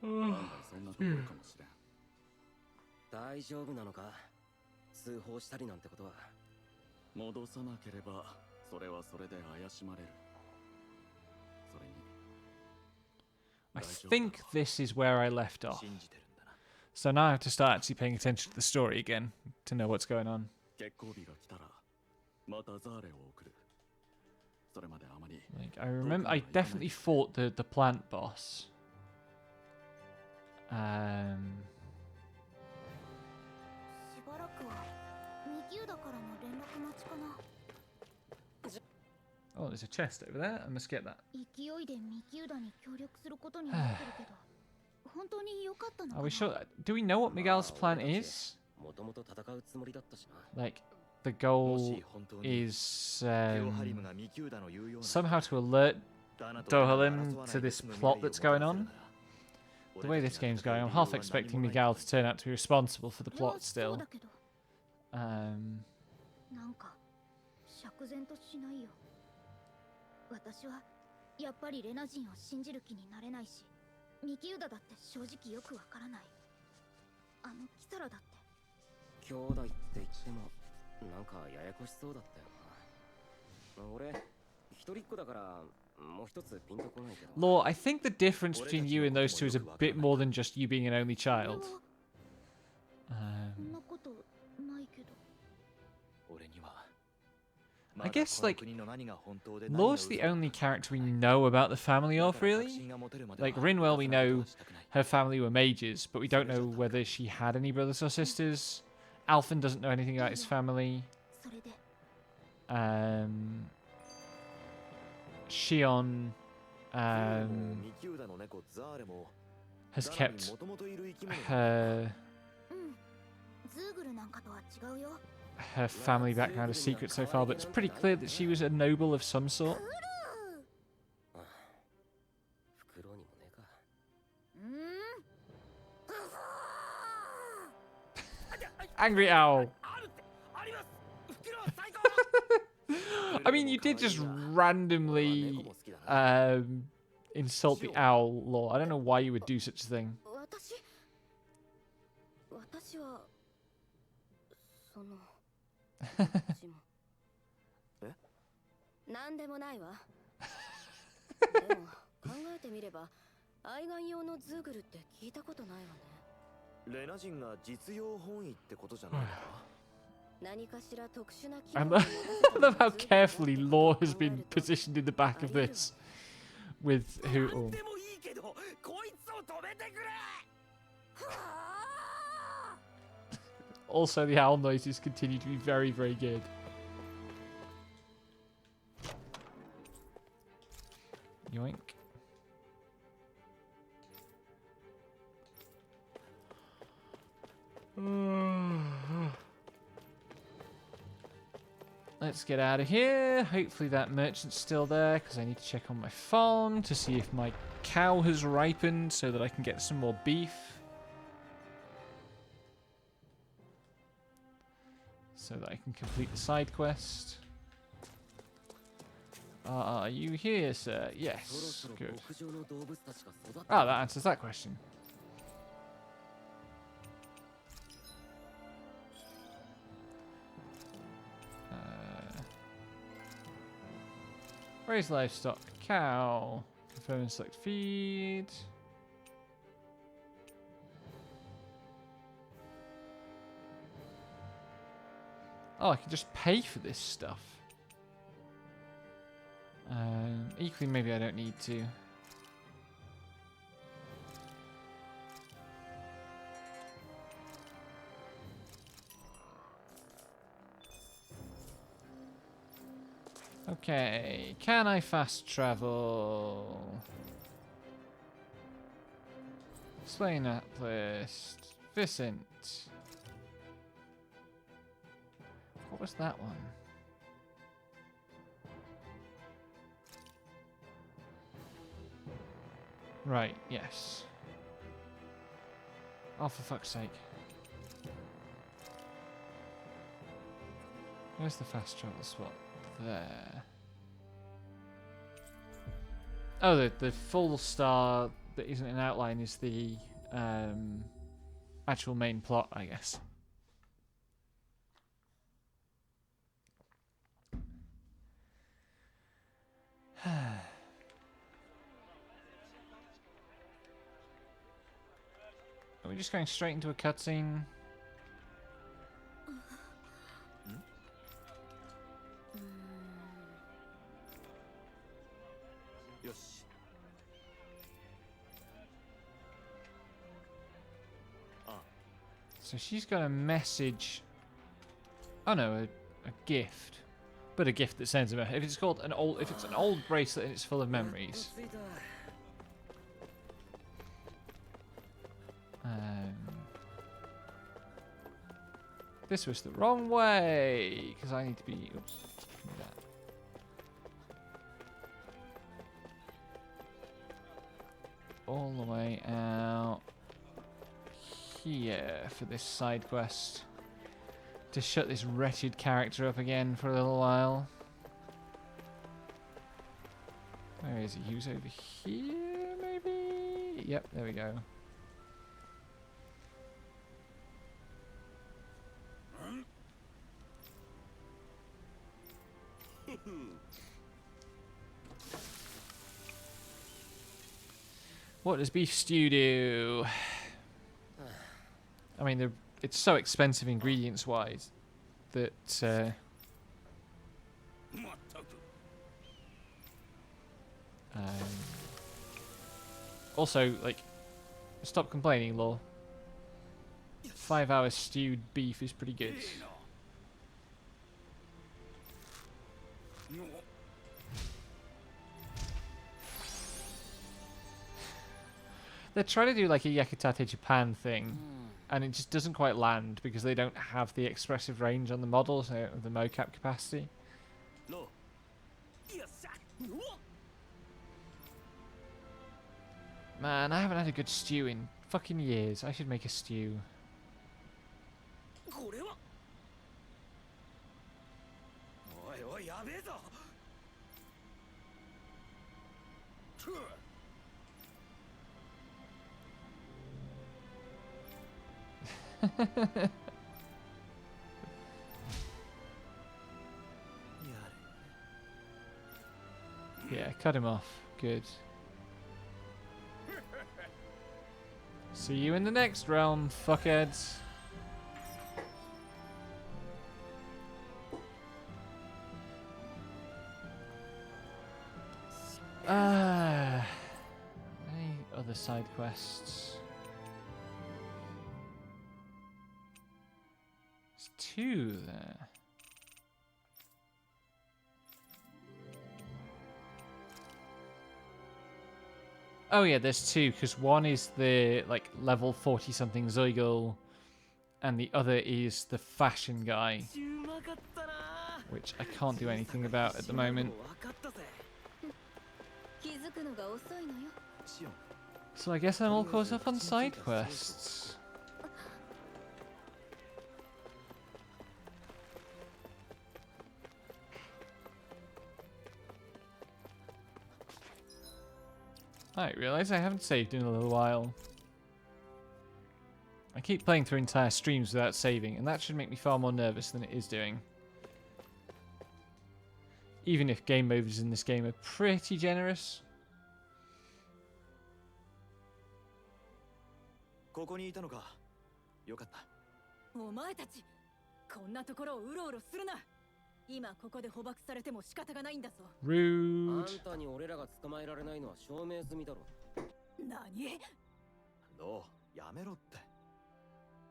案外そんなところかもしれん。大丈夫なのか？通報したりなんてことは。戻さなければそれはそれで怪しまれる。それに。I think this is where I left off. So now I have to start actually paying attention to the story again to know what's going on. 結婚日が来たらまたザーレを送る。 Like, I remember, I definitely fought the plant boss. しばらくはミキューダからの連絡待ちかな。 Oh, there's a chest over there. I must get that. 勢いでミキューダに協力することになってるけど、本当に良かったのかな。 Are we sure? Do we know what Miguel's plan is? もともと戦うつもりだったしな。 Like, the goal is somehow to alert Dohalim to this plot that's going on. The way this game's going, I'm half expecting Miguel to turn out to be responsible for the plot still. なんか釈然としないよ。私はやっぱりレナ人を信じる気になれないし、ミキューダだって正直よくわからない。あのキサラだって。兄弟って言っても。 なんかややこしそうだったよな。俺一人っ子だからもう一つピンとこないけど。Law, I think the difference between you and those two is a bit more than just you being an only child. そんなことないけど。 I guess, like, Law's the only character we know about the family of, really. Like, Rinwell, we know her family were mages, but we don't know whether she had any brothers or sisters. Alphen doesn't know anything about his family. Shion has kept her family background a secret so far, but it's pretty clear that she was a noble of some sort. Angry owl. I mean, you did just randomly insult the owl, Law. I don't know why you would do such a thing. なんでもないわ。でも考えてみれば、愛玩用のズーグルって聞いたことないわね。レナ人が実用本位ってことじゃないのか。何かしら特殊な機 I 能 love how carefully Law has been positioned in the back of this with who. Oh. でもいいけど、こいつを止めてくれ。also the owl noises continue to be very, very good. Yoink. Let's get out of here. Hopefully that merchant's still there, because I need to check on my farm to see if my cow has ripened so that I can get some more beef. So that I can complete the side quest. Are you here, sir? Yes. Good. Ah, that answers that question. Raise livestock. Cow. Confirm and select feed. Oh, I can just pay for this stuff. Equally, maybe I don't need to. Okay, can I fast travel? Explain that list. Vicent. What was that one? Right, yes. Oh, for fuck's sake. Where's the fast travel spot? There. Oh, the full star that isn't an outline is the actual main plot, I guess. Are we just going straight into a cutscene? So she's got a message. Oh no, a gift, but a gift that sends a message. If it's called an old, if it's an old bracelet and it's full of memories. This was the wrong way because I need to be. Oops. Give me that. All the way out here for this side quest to shut this wretched character up again for a little while. Where is he? He was over here, maybe? Yep, there we go. What does beef stew do? I mean, it's so expensive ingredients-wise that... also, like, stop complaining, Law. 5 hours stewed beef is pretty good. They're trying to do like a Yakutate Japan thing, and it just doesn't quite land because they don't have the expressive range on the models, the mocap capacity. Man, I haven't had a good stew in fucking years. I should make a stew. Yeah, cut him off. Good. See you in the next realm, fuckheads. Any other side quests? two there. Oh yeah, there's two, because one is the like level 40 something Zoigl, and the other is the fashion guy, which I can't do anything about at the moment. 気づくのが遅いのよ。 So I guess I'm all caught up on side quests. I realise I haven't saved in a little while. I keep playing through entire streams without saving, and that should make me far more nervous than it is doing. Even if game modes in this game are pretty generous. ここにいたのか。よかった。お前たちこんなところをうろうろするな。今ここで捕獲されても仕方がないんだぞ。あ Rude. んたに俺らが捕まえられないのは証明済みだろ。何？どうやめろって。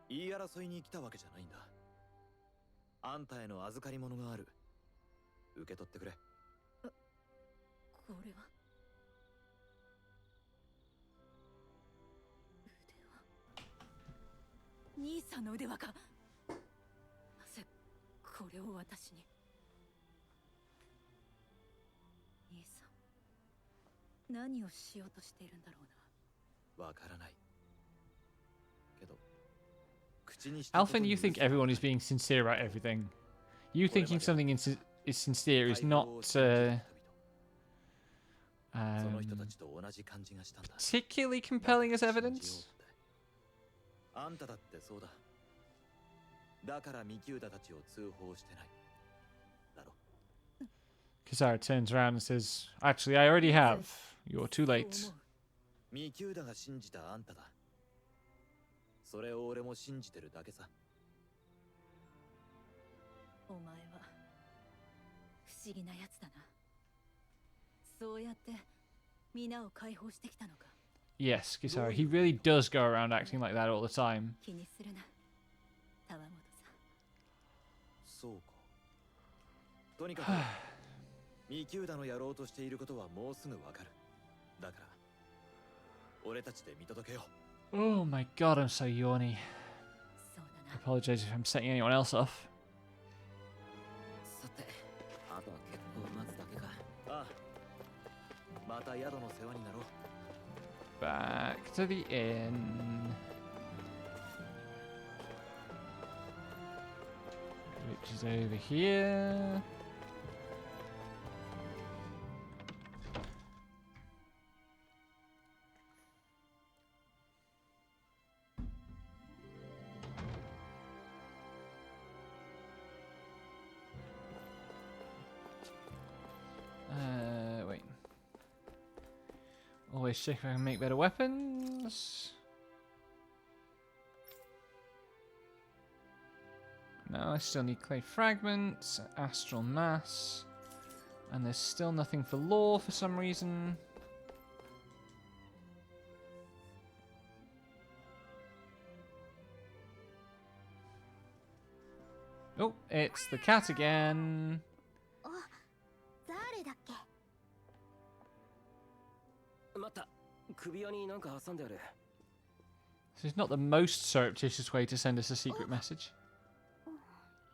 言い争いに来たわけじゃないんだ。あんたへの預かり物がある。受け取ってくれ。これは腕輪。兄さんの腕輪か。なぜこれを私に。兄さん何をしようとしているんだろうな。わからない。けど口にして Alphen, you think everyone is being sincere about everything. You thinking something is sincere is not particularly compelling as evidence. あんただってそうだ。だからミキューダたちを通報してない。だろ。 Kisara turns around and says, "Actually, I already have. You're too late." ミキューダが信じたあんただ。それを俺も信じてるだけさ。お前は不思議なやつだな。そうやって皆を解放してきたのか。 Yes, Kisara, he really does go around acting like that all the time. 気にするな、タワモトさん。そうか。とにかくミキューダのやろうとしていることはもうすぐわかる。だから俺たちで見届けよう。 Oh my god, I'm so yawny. そうだ I な。 apologize if I'm setting anyone else off. さて、あとは決闘を待つだけか。ああ。また宿の世話になろう。 Back to the inn. Which is over here. Wait. Always check if I can make better weapons. No, I still need clay fragments, astral mass, and there's still nothing for lore for some reason. Oh, it's the cat again. 誰だっけ。待った。首輪になんか挟んである。 This is not the most surreptitious way to send us a secret message.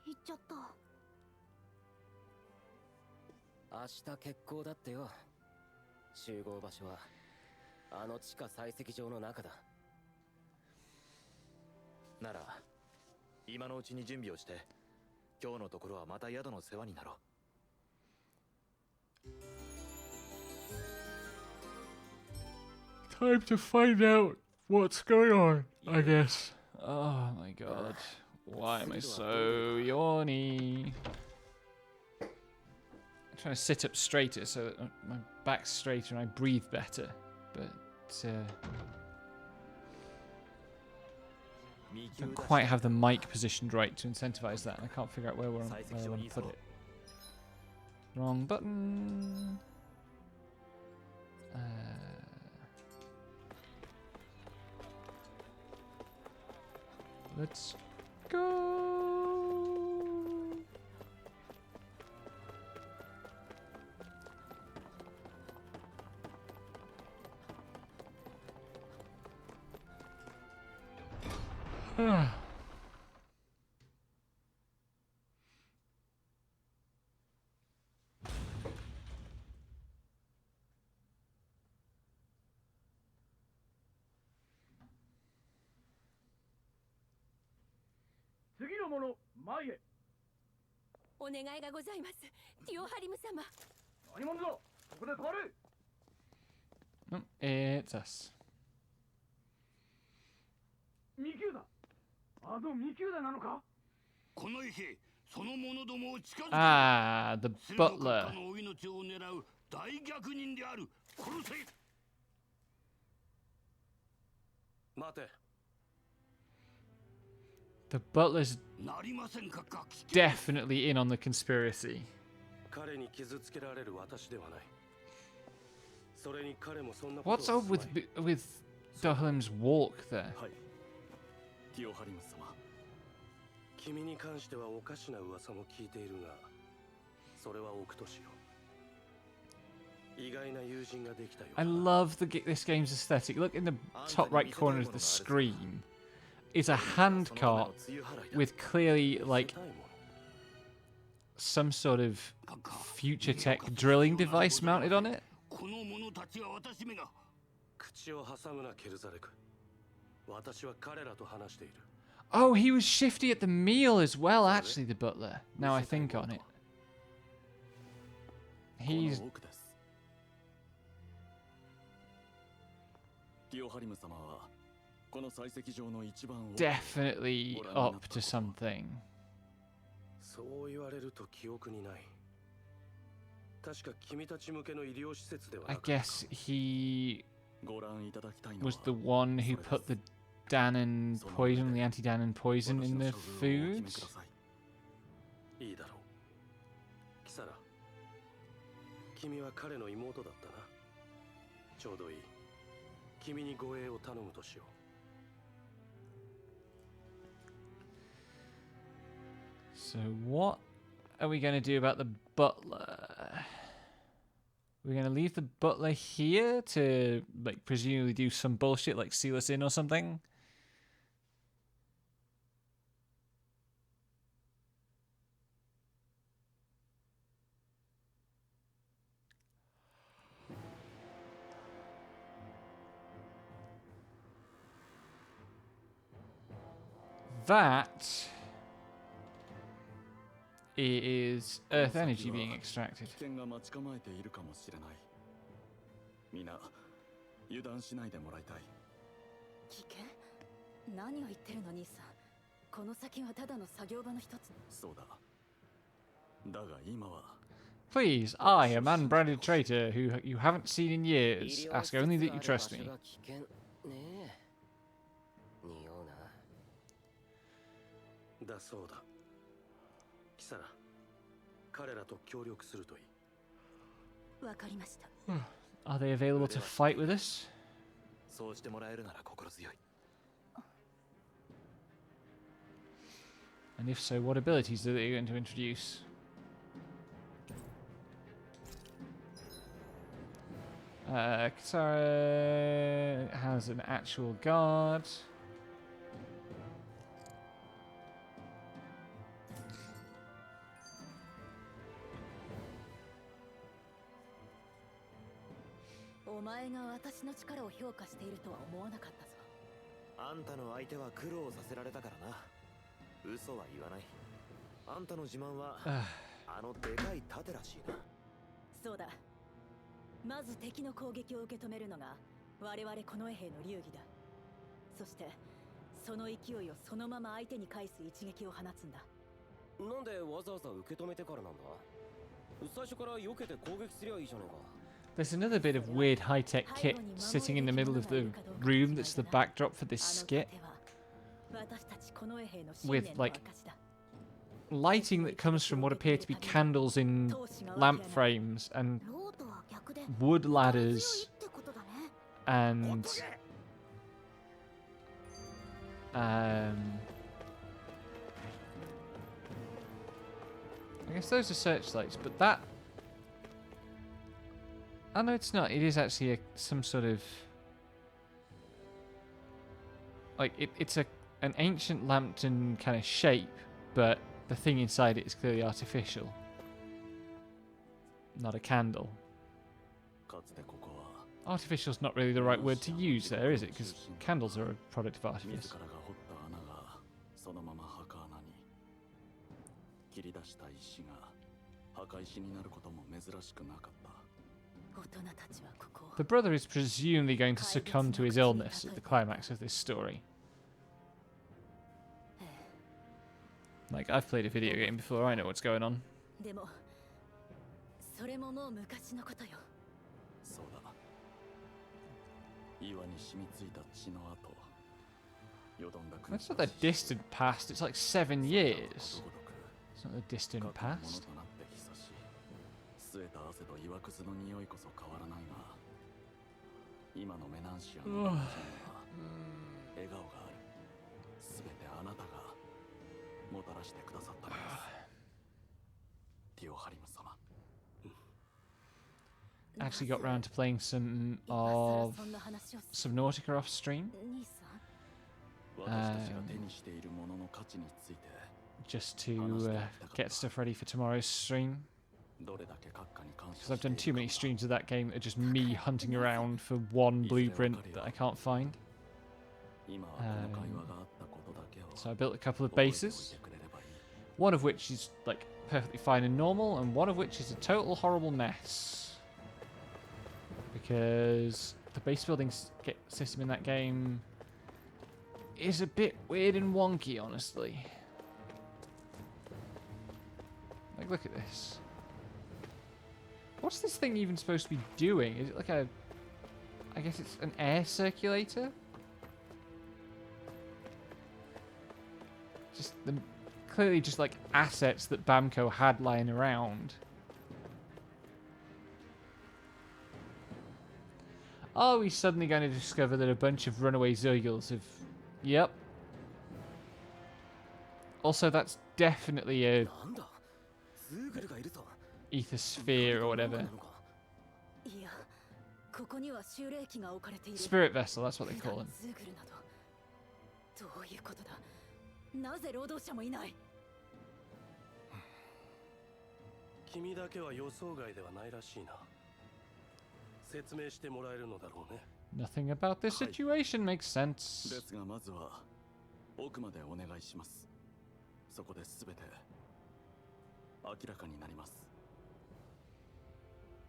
行っちゃった。明日決行だってよ。集合場所はあの地下採石場の中だ。なら今のうちに準備をして、今日のところはまた宿の世話になろう。 Time to find out what's going on, I guess. Oh my god. Why am I so yawny? I'm trying to sit up straighter so that my back's straighter and I breathe better. But don't quite have the mic positioned right to incentivize that. I can't figure out where I want to put it. Wrong button. Let's go. お願いがございます。ティオハリム様。 Oh, it's us. ミキューダ。あのミキューダなのか？この兵、その者どもを近づけ。Ah, the 駿の閣 butler. 下のお命を狙う大逆人である。殺せ。待て。 The butler's なりませんか、ガキ。 definitely in on the conspiracy. 彼に傷つけられる私ではない。それに彼もそんなこと What's を up with Dohlim's walk there? はい。ティオハリム様。君に関してはおかしな噂も聞いているが、それは置くとしよう。意外な友人ができたようだ。 I love this game's aesthetic. Look in the top right corner of the screen. Is a handcart with clearly like some sort of future tech drilling device mounted on it. この者たちは私めが。口を挟むな、ケルザレク。私は彼らと話している。 Oh, he was shifty at the meal as well, actually, the butler. Now I think on it. He's この奥です。ティオハリム様はこの採石場の一番奥。 definitely up to something. そう言われると記憶にない。確か君たち向けの医療施設では I なかったか。 guess he ご覧いただきたいのは was the one who put the Danon poison, the anti-Danon poison in the 私の処遇をお決め food. ください。いいだろう。キサラ、君は彼の妹だったな。ちょうどいい。君に護衛を頼むとしよう。 So what are we going to do about the butler? We're going to leave the butler here to, like, presumably do some bullshit, like seal us in or something? That is Earth energy being extracted. 危険が待ち構えているかもしれない。皆油断しないでもらいたい。危険？何を言ってるの兄さん。この先はただの作業場の一つ。そうだ。だが今は Please, I, a man-branded traitor who you haven't seen in years, ask only that you trust me. だそうだ。キサラ、彼らと協力するといい。わかりました。 Are they available to fight with us? そうしてもらえるなら心強い。 And if so, what abilities are they going to introduce? Katara has an actual guard. Oh, お前が私の力を評価しているとは思わなかったぞ。あんたの相手は苦労させられたからな。嘘は言わない。あんたの自慢はあのでかい盾らしいな。そうだ。まず敵の攻撃を受け止めるのが我々近衛兵の流儀だ。そしてその勢いをそのまま相手に返す一撃を放つんだ。なんでわざわざ受け止めてからなんだ？最初から避けて攻撃すりゃいいじゃねえか。 There's another bit of weird high-tech kit sitting in the middle of the room that's the backdrop for this skit, with like lighting that comes from what appear to be candles in lamp frames and ローとは逆で wood 強い ladders ってことだね。 and I guess those are searchlights, but that... Oh no, it's not. It is actually some sort of... Like, it's a an ancient lambton kind of shape, but the thing inside it is clearly artificial. Not a candle. かつてここは Artificial's not really the right word to use there, is it? Because candles are a product of 自 artifice. らが掘った穴がそのまま墓穴に切り出した石が墓石になることも珍しくなかった。 大人たちはここを The brother is presumably going to succumb to his illness at the climax of this story. Like, I've played a video game before, I know what's going on. でもそれももう昔のことよ。そうだ。岩に染みついた血の跡。よどんだ That's not the distant past, it's like 7 years. It's not the distant 過去のもの past. となって久しい。吸えた汗と岩くずの匂いこそ変わらないが、今のメナンシアの街には笑顔がある。すべてあなたがもたらしてくださったのです。ティオハリム様。 Actually got round to playing some of Subnautica off stream. 兄さん 私たちが手にしているものの価値について Just to get stuff ready for tomorrow's stream. どれだけ閣下に感 Because 謝 I've して done い too る many か streams of that game that are just me hunting around for one blueprint that I can't find. 今はこの会話があったことだけを So I built a couple of 覚えておい bases, てくれればいい。 one of which is like perfectly fine and normal, and one of which is a total horrible mess. Because the base building system in that game is a bit weird and wonky, honestly. Like, look at this. What's this thing even supposed to be doing? Is it like a... I guess it's an air circulator? Just the... Clearly just like assets that Bamco had lying around. Are we suddenly going to discover that a bunch of runaway Zergils have... Yep. Also, that's definitely a... なんだズーグルがいると ether or whatever. いやここには修霊機が置かれている。 Spirit vessel, that's what they call them. ズーグルなどどういうことだ。なぜ労働者もいない。君だけは予想外ではないらしいな。説明してもらえるのだろうね。 Nothing about this situation makes で sense. すがまずは奥までお願いします。そこで全て明らかになります。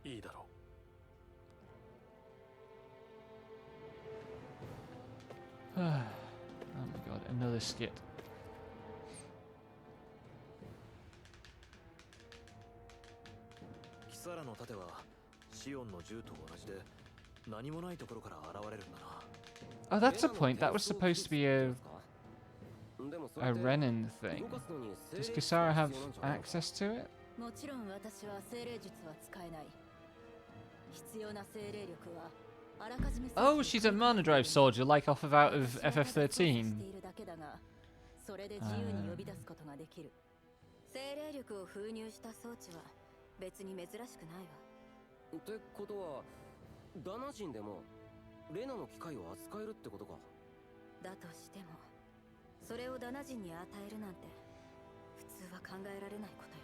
いいだろう。 Oh my god, another skit. キサラの盾はシオンの銃と同じで何もないところから現れるんだな。 Oh, that's a point. That was supposed to be a でもそれ a って Renan thing. 動かすのに Does 精霊 Kisara have 必要なんじゃないの access to it? もちろん私は精霊術は使えない。必要な精霊力はあらかじめ Oh, she's a mana drive soldier, like off of out of FF13. しているだけだが、それで自由に呼び出すことができる。精霊力を封入した装置は別に珍しくないわ。ってことはダナ人でもレナの機械を扱えるってことか。だとしてもそれをダナ人に与えるなんて普通は考えられないことよ。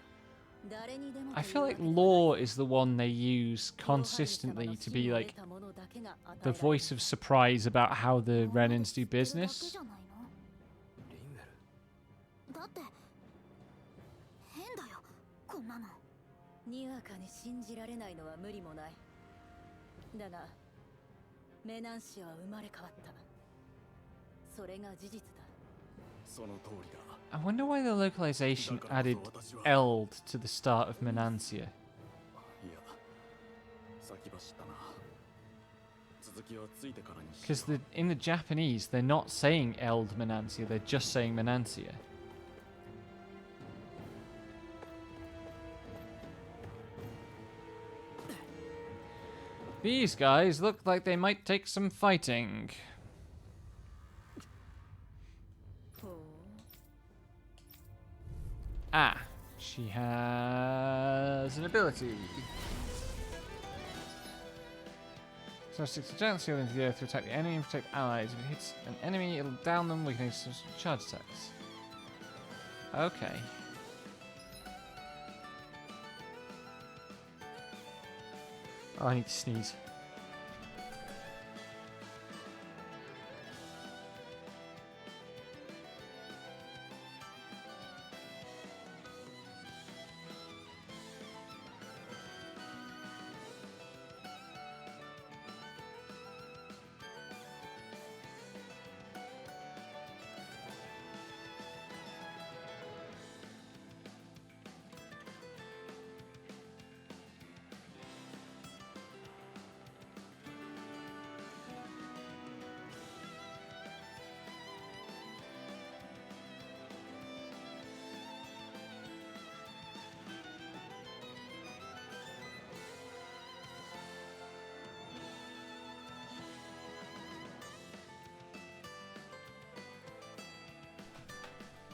誰にでも I feel like Law is the one they use consistently to be like the voice of surprise about how the Renans do business. リンウェル。だって変だよこんなの。にわかに信じられないのは無理もない。だがメナンシアは生まれ変わった。それが事実だ。その通りだ。 I wonder why the localization added Eld to the start of Menancia. いや、先走ったな。続きはついてからにしよう。 Because in the Japanese, they're not saying Eld Menancia, they're just saying Menancia. These guys look like they might take some fighting. Ah, she has an ability. So sticks the giant seal into the earth to attack the enemy and protect allies. If it hits an enemy, it'll down them, weakening some charge attacks. Okay. Oh, I need to sneeze.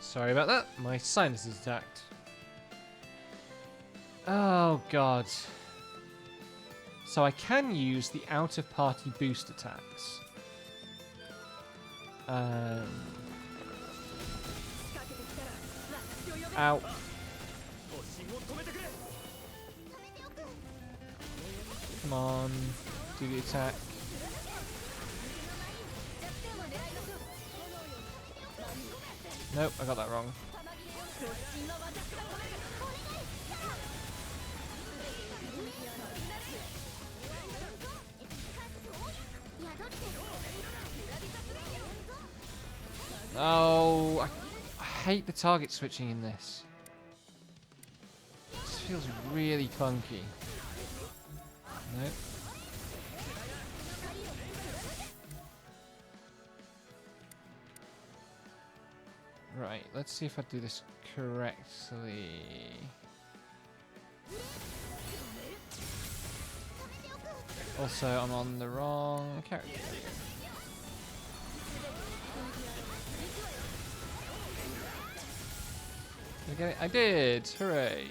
Sorry about that. My sinus is attacked. Oh god. So I can use the out-of-party boost attacks. Ow. Come on. Do the attack. Nope, I got that wrong. Oh, I hate the target switching in this. This feels really clunky. Nope. Right, let's see if I do this correctly. Also, I'm on the wrong character. Did I get it? I did! Hooray!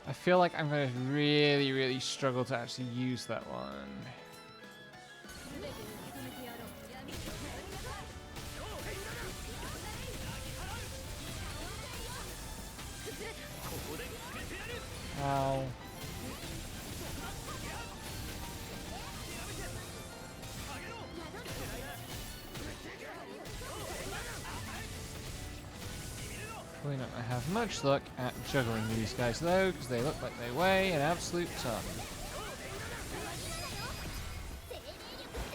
I feel like I'm going to really, really struggle to actually use that one. Ow. Probably not going to have much luck at juggling these guys though, because they look like they weigh an absolute ton.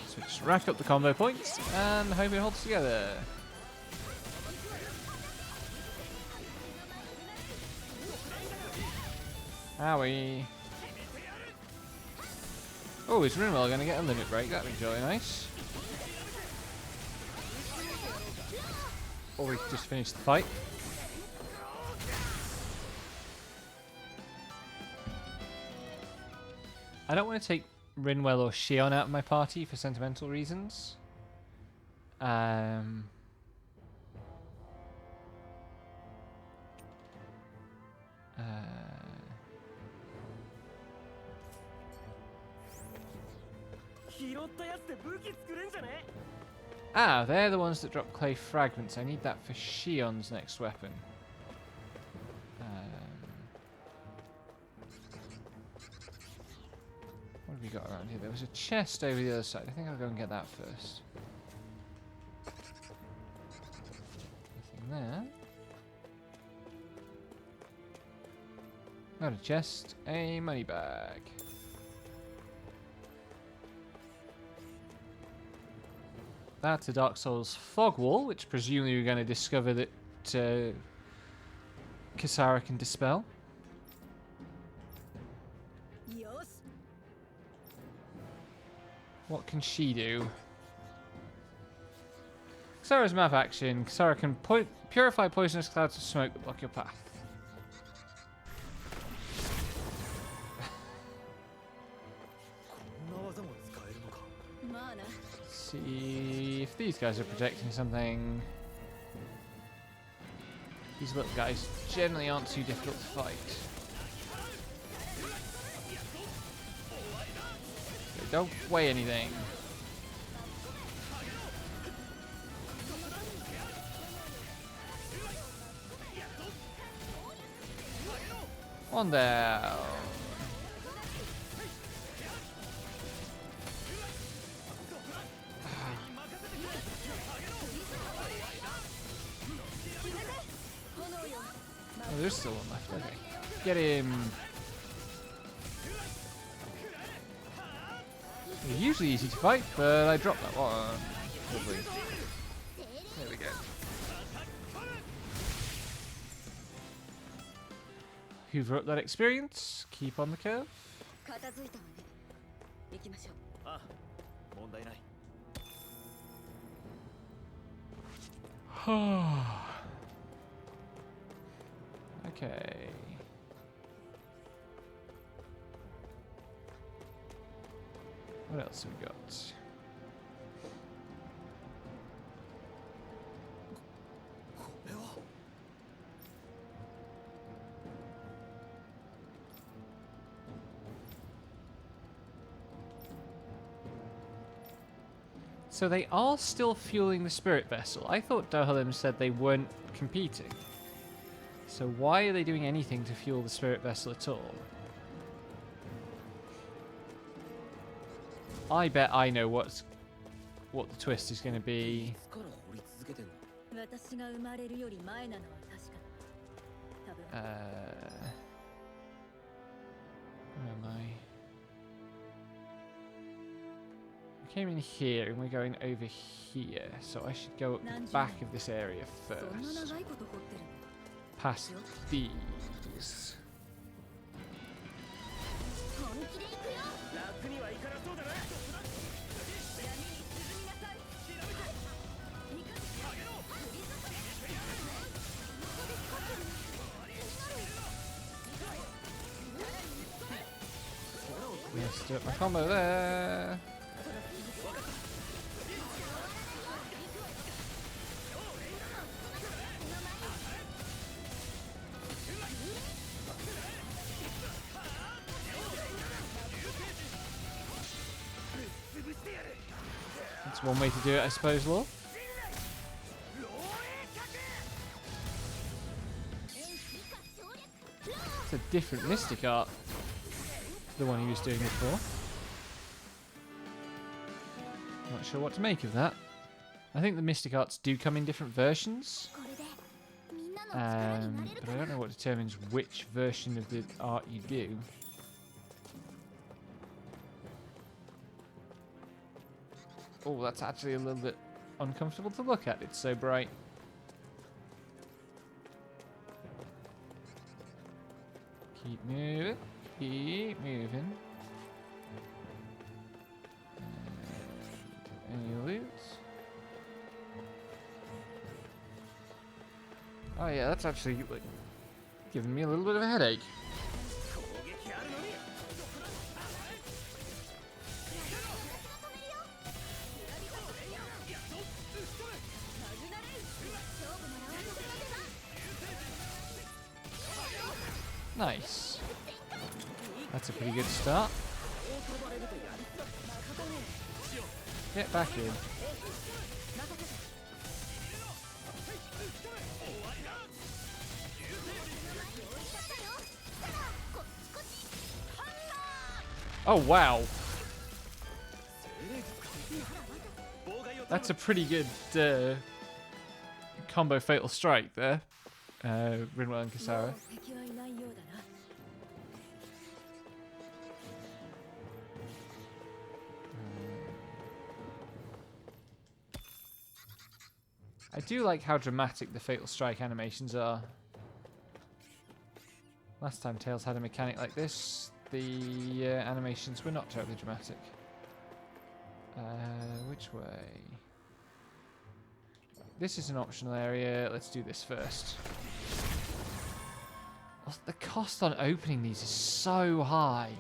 So we just rack up the combo points and hope it holds together. Owie. Oh, is Rinwell going to get a limit break? That'd be really nice. Or we could just finish the fight. I don't want to take Rinwell or Shion out of my party for sentimental reasons. Ah, they're the ones that drop clay fragments. I need that for Shion's next weapon. What have we got around here? There was a chest over the other side. I think I'll go and get that first. Anything there? Not a chest, a money bag. That's a Dark Souls fog wall, which presumably we're going to discover that Kisara can dispel. What can she do? Kisara's map action. Kisara can purify poisonous clouds of smoke that block your path. See if these guys are protecting something. These little guys generally aren't too difficult to fight. Don't weigh anything. On there. Oh, there's still one left. Okay. Get him. They're usually easy to fight, but I dropped that one. Lovely. There we go. Hoover up that experience. Keep on the curve. 片付いたわね。行きましょう。ああ、問題ない。Okay. What else have we got? So they are still fueling the spirit vessel. I thought Dohalim said they weren't competing. So why are they doing anything to fuel the spirit vessel at all? I bet I know what the twist is going to be. 私が生まれるより前なのは確かだ。多分。Where am I? We came in here and we're going over here, so I should go up the back of this area そんな first. 長いこと掘ってるの。 Past these. 本気で行くよ。楽にはいかなそうだな。Messed up my combo there. That's one way to do it, I suppose, Law. It's a different Mystic Art to the one he was doing before. Not sure what to make of that. I think the Mystic Arts do come in different versions. これでみんなの力になれる But か I な don't know what determines which version of the art you do. Oh, that's actually a little bit uncomfortable to look at. It's so bright. Keep moving. Keep moving. Any loot? Oh yeah, that's actually like giving me a little bit of a headache. Nice. That's a pretty good start. Get back in. Oh wow. That's a pretty good combo fatal strike there. Rinwell and Kasara. もう敵はいないようだな。 I do like how dramatic the Fatal Strike animations are. Last time Tails had a mechanic like this, the animations were not terribly dramatic. Which way? This is an optional area. Let's do this first. Also, the cost on opening these is so high.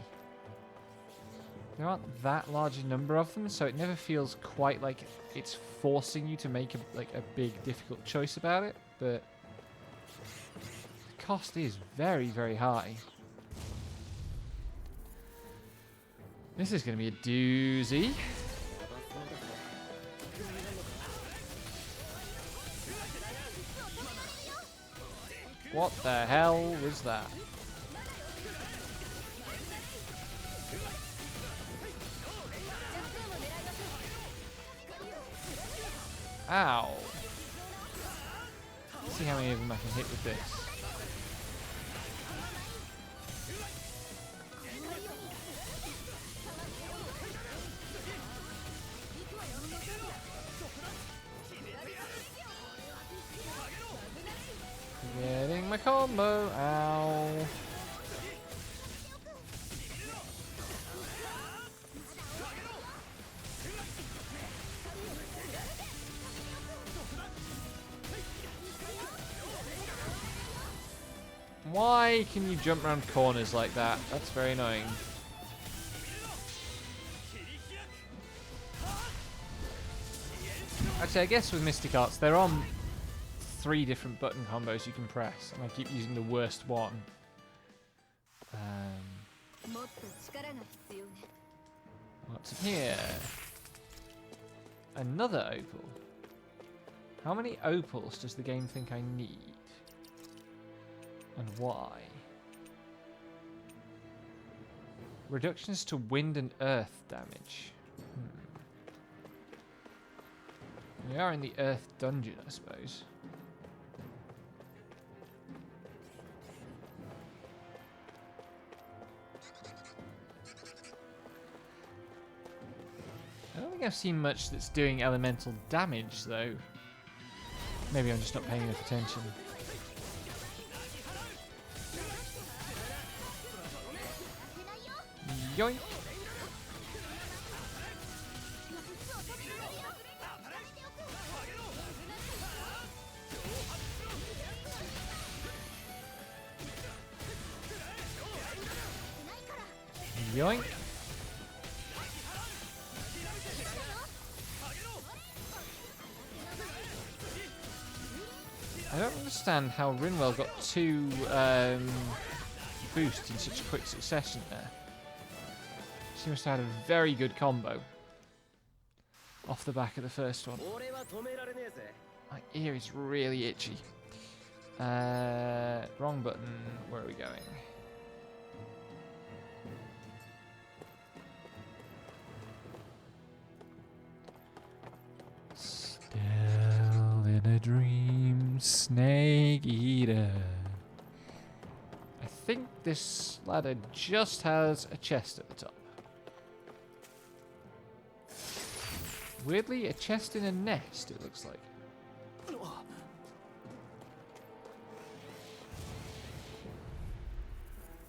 There aren't that large a number of them, so it never feels quite like it's forcing you to make a big difficult choice about it, but the cost is very, very high. This is going to be a doozy. What the hell was that? Ow. Let's see how many of them I can hit with this. Getting my combo. Ow. Why can you jump around corners like that? That's very annoying. Actually, I guess with Mystic Arts, they're on 3 different button combos you can press, and I keep using the worst one. What's in here? Another opal. How many opals does the game think I need? And why? Reductions to wind and earth damage. We are in the earth dungeon, I suppose. I don't think I've seen much that's doing elemental damage, though. Maybe I'm just not paying enough attention. Yoink! Yoink! I don't understand how Rinwell got 2 boosts in such quick succession there. She must have had a very good combo off the back of the first one. My ear is really itchy. Wrong button. Where are we going? Still in a dream, Snake Eater. I think this ladder just has a chest at the top. Weirdly, a chest in a nest, it looks like.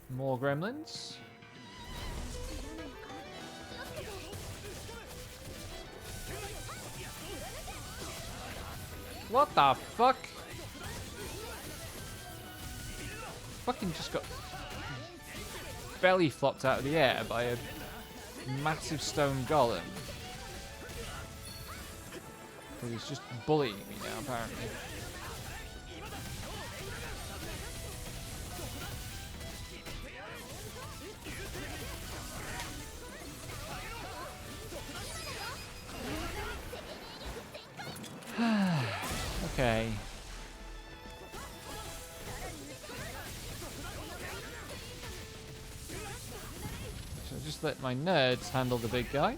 More gremlins. What the fuck? Fucking just got belly flopped out of the air by a massive stone golem. He's just bullying me now, apparently. Okay. So just let my nerds handle the big guy.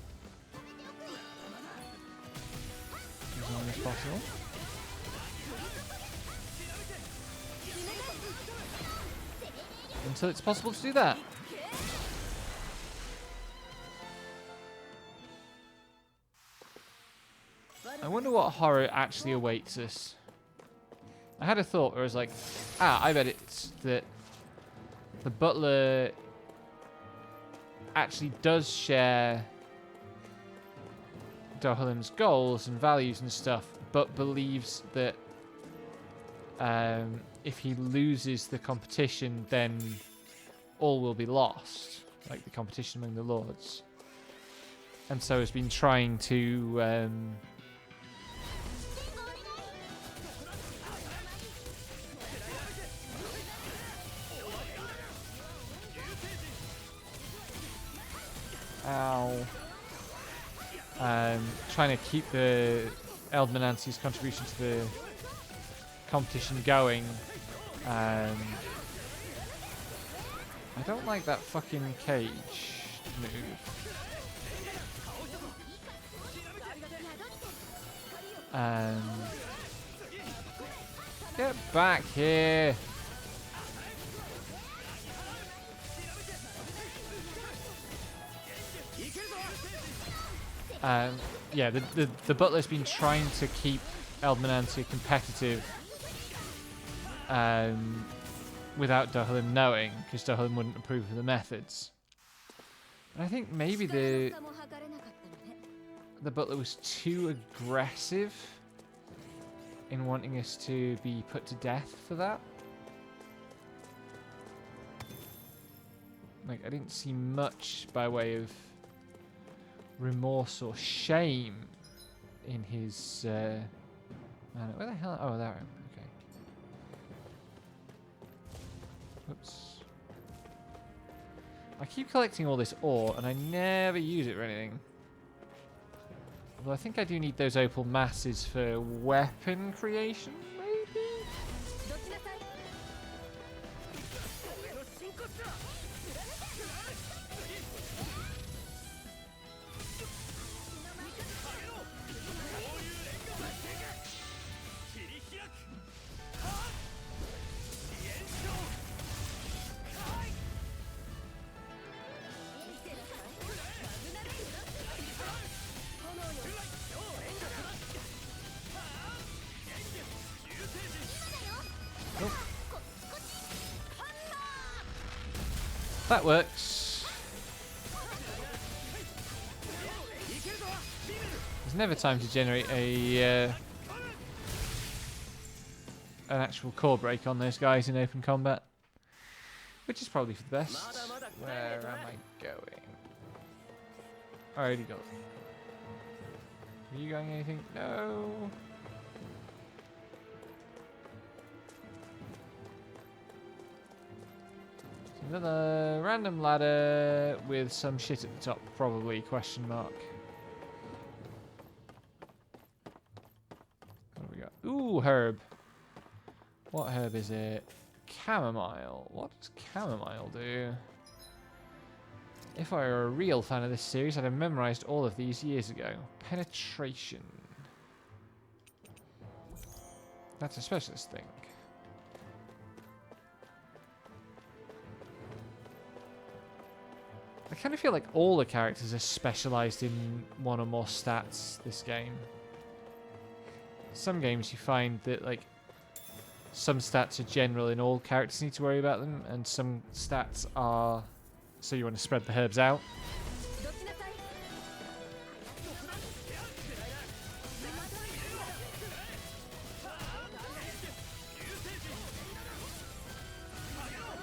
As long as possible. Until it's possible to do that. I wonder what horror actually awaits us. I had a thought where I was like, I bet it's that the butler actually does share Dohalim's goals and values and stuff, but believes that if he loses the competition, then all will be lost, like the competition among the lords. And so has been trying to ow. trying to keep the Eldmananti's contribution to the competition going. I don't like that fucking cage move. Get back here. Yeah, the butler's been trying to keep Eldmananti competitive without Dohalim knowing, because Dohalim wouldn't approve of the methods. And I think maybe the butler was too aggressive in wanting us to be put to death for that. Like, I didn't see much by way of remorse or shame in his manner. Where the hell? Oh, there. Okay. Whoops. I keep collecting all this ore and I never use it for anything. Although I think I do need those opal masses for weapon creation, maybe? That works. There's never time to generate a an actual core break on those guys in open combat, which is probably for the best. Where am I going? I already got it. Are you going anything? No. Another random ladder with some shit at the top, probably, question mark. What do we got? Ooh, herb. What herb is it? Chamomile. What does chamomile do? If I were a real fan of this series, I'd have memorized all of these years ago. Penetration. That's a specialist thing. I kind of feel like all the characters are specialized in one or more stats this game. Some games you find that like some stats are general and all characters need to worry about them, and some stats are so you want to spread the herbs out.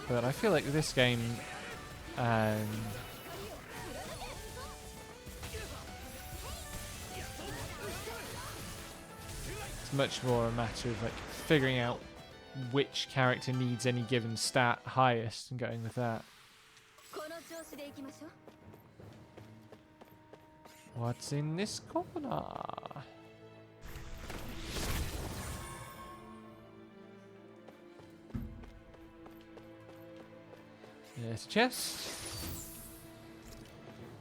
But I feel like with this game it's much more a matter of like figuring out which character needs any given stat highest and going with that. What's in this corner? There's a chest.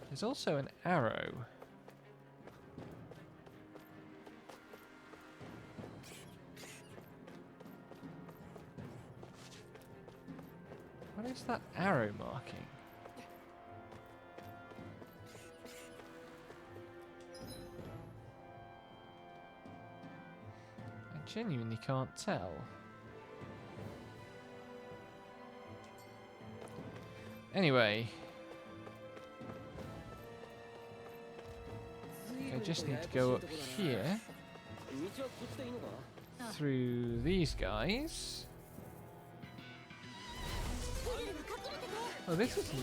There's also an arrow. What is that arrow marking? I genuinely can't tell. Anyway, I just need to go up here through these guys. Oh, this is new.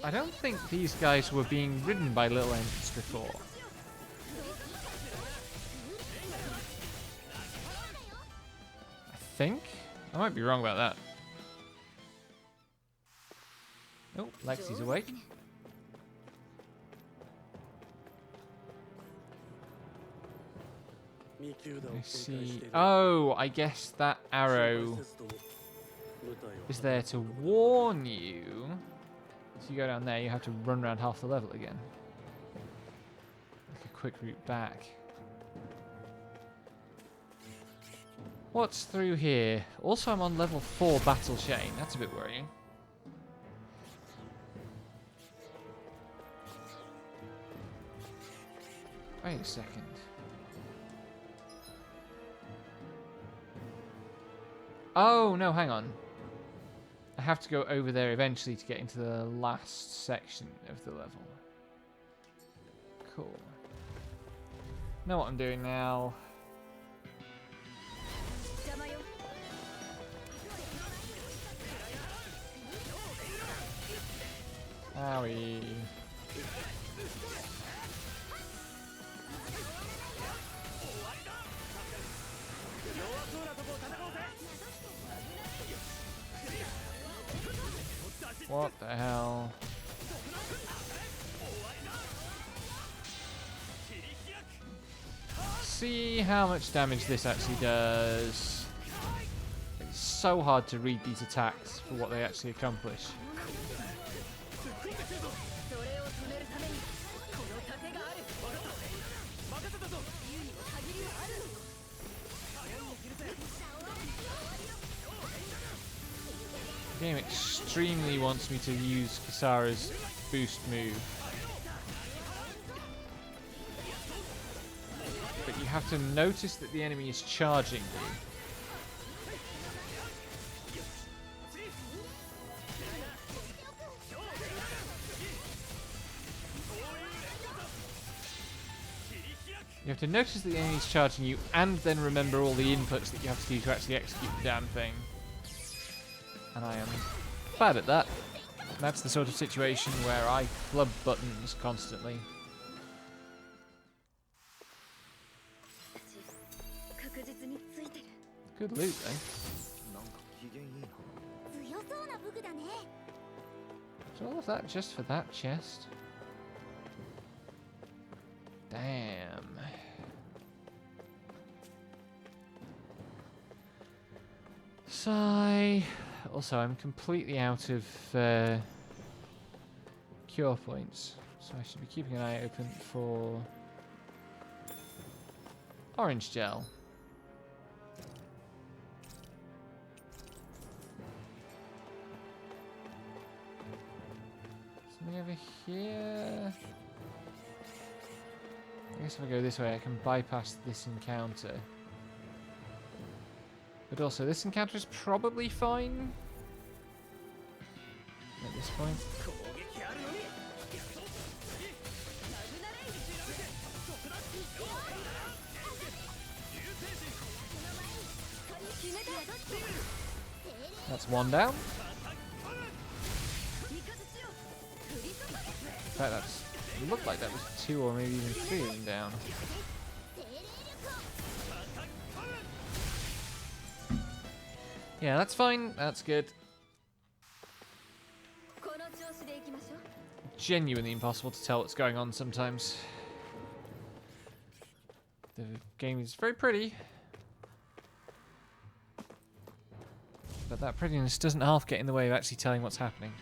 I don't think these guys were being ridden by little ants before. think. I might be wrong about that. Oh, Lexi's awake. I see. Oh, I guess that arrow is there to warn you. So you go down there, you have to run around half the level again. Like a quick route back. What's through here? Also, I'm on level 4 Battle Chain. That's a bit worrying. Wait a second. Oh, no, hang on. I have to go over there eventually to get into the last section of the level. Cool. Know what I'm doing now. Owie. What the hell? See how much damage this actually does. It's so hard to read these attacks for what they actually accomplish. The game extremely wants me to use Kisara's boost move. But you have to notice that the enemy is charging you. You have to notice that the enemy is charging you and then remember all the inputs that you have to do to actually execute the damn thing. And I am bad at that. That's the sort of situation where I club buttons constantly. Good loot, eh? So all of that just for that chest? Damn. Sigh. Also, I'm completely out of cure points, so I should be keeping an eye open for orange gel. Something over here. I guess if I go this way, I can bypass this encounter. But also, this encounter is probably fine at this point. That's one down. In fact, it looked like that was 2 or maybe even 3 of them down. Yeah, that's fine. That's good. Genuinely impossible to tell what's going on sometimes. The game is very pretty. But that prettiness doesn't half get in the way of actually telling what's happening.